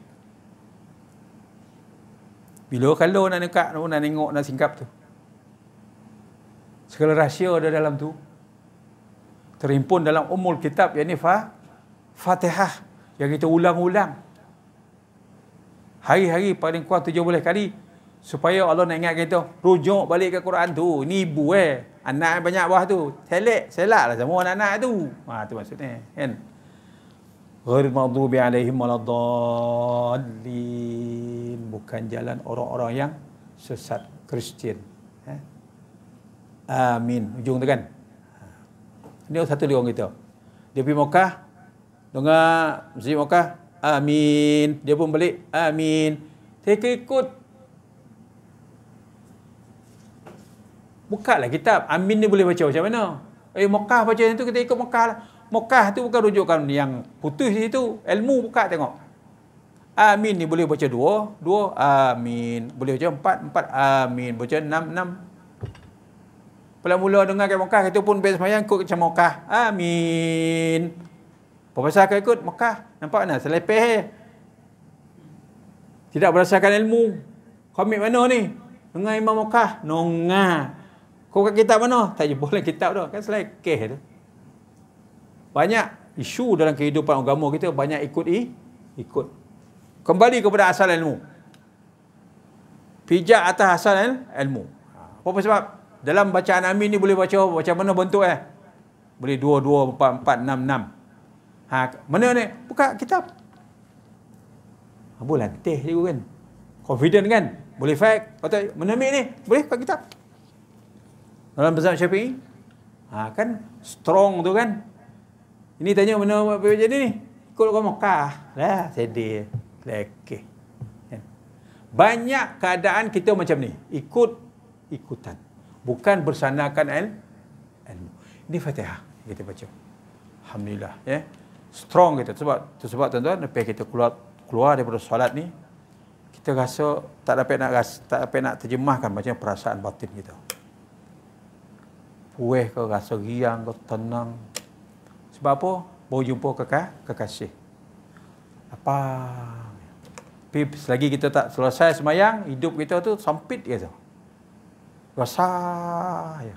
Bila kalau nak tengok, nak singkap tu. Segala rahsia ada dalam tu. Terhimpun dalam umul kitab, yakni Fatihah. Yang kita ulang-ulang. Hari-hari paling kurang 17 kali. Supaya Allah nak ingat kita, rujuk balik ke Quran tu. Ni ibu anak banyak bawah tu. Selak lah semua anak-anak tu. Tu maksudnya. Kan? Ghairil maghdubi alaihim waladdallin. Bukan jalan orang-orang yang sesat. Kristian. Amin. Ujung tu kan. Ini satu dia orang kita. Dia pergi Mekah. Dengar Masjid Mekah. Amin. Dia pun balik. Amin. Saya ikut. Buka lah kitab. Amin ni boleh baca macam mana? Mekah baca itu, kita ikut Mekah lah. Mekah tu bukan rujukan yang putus di situ. Ilmu buka tengok. Amin ni boleh baca 2, amin. Boleh baca 4, amin. Baca 6. Mula-mula dengar kat Mekah, kita pun best semayang ikut macam Mekah. Amin. Pasal kau ikut Mekah. Nampak tak? Selepeh. Tidak berdasarkan ilmu. Kau ambil mana ni? Dengar Imam Mekah. Nongah. Kau kat kitab mana? Tak jumpa dalam kitab tu. Kan selekeh tu. Banyak isu dalam kehidupan agama kita. Banyak ikut. Kembali kepada asal ilmu. Pijak atas asal ilmu. Apa sebab? Dalam bacaan amin ni boleh baca macam mana bentuk Boleh 2, 4, 6. Mana ni? Buka kitab. Boleh teh juga kan. Confident kan? Boleh fake. Kata mana ambil ni? Boleh buka kitab. Dalam mazhab Syafi'i. Kan strong tu kan. Ini tanya mana apa jadi ni? Ikut orang Mekah. Lah, sedih. Lekeh. Banyak keadaan kita macam ni. Ikutan. Bukan bersanakan ilmu. Ini Fatihah kita baca. Alhamdulillah. Strong kita. Sebab tuan-tuan, lepas kita keluar daripada solat ni, kita rasa tak dapat nak terjemahkan macam perasaan batin kita. Puas ke, rasa riang ke, tenang. Sebab apa? Baru jumpa kekasih. Apa? Tapi selagi kita tak selesai semayang, hidup kita tu sempit je tu. Rasa ya.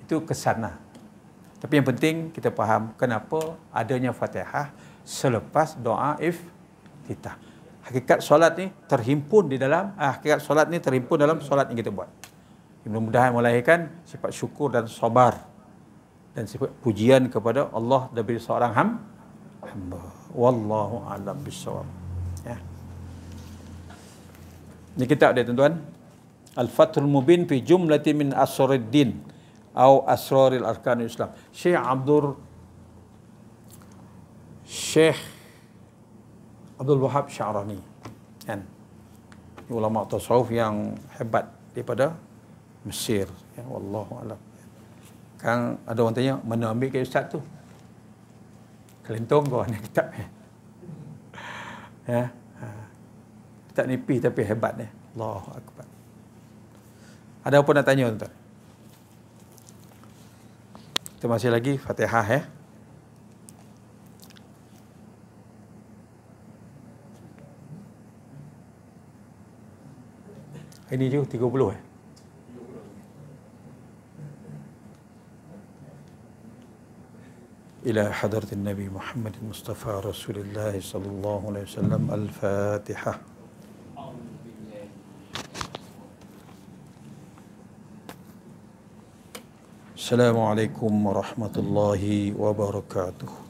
Itu kesan lah. Tapi yang penting kita faham kenapa adanya Fatihah selepas doa iftitah. Hakikat solat ni terhimpun dalam solat yang kita buat. Mudah-mudahan melahirkan sifat syukur dan sabar dan sifat pujian kepada Allah dari seorang hamba. Wallahu a'lam bissawab. Ya. Ini kitab dia tuan-tuan. Al-Fathul Mubin fi jumlati min asrariddin atau asraril arkanil Islam. Syekh Abdul Wahab Sya'rani. Kan? Ulama tasawuf yang hebat daripada Mesir. Ya, wallahu a'lam. Kan ada orang tanya, mana ambil ke ustaz tu? Kelentong kau ni kitab. Ya. Kitab nipis tapi hebat ni. Allahu akbar. Ada apa nak tanya tuan? Kita masih lagi Fatihah Ini je 30 إلى حضرة النبي محمد المصطفى رسول الله صلى الله عليه وسلم الفاتحة. السلام عليكم ورحمة الله وبركاته.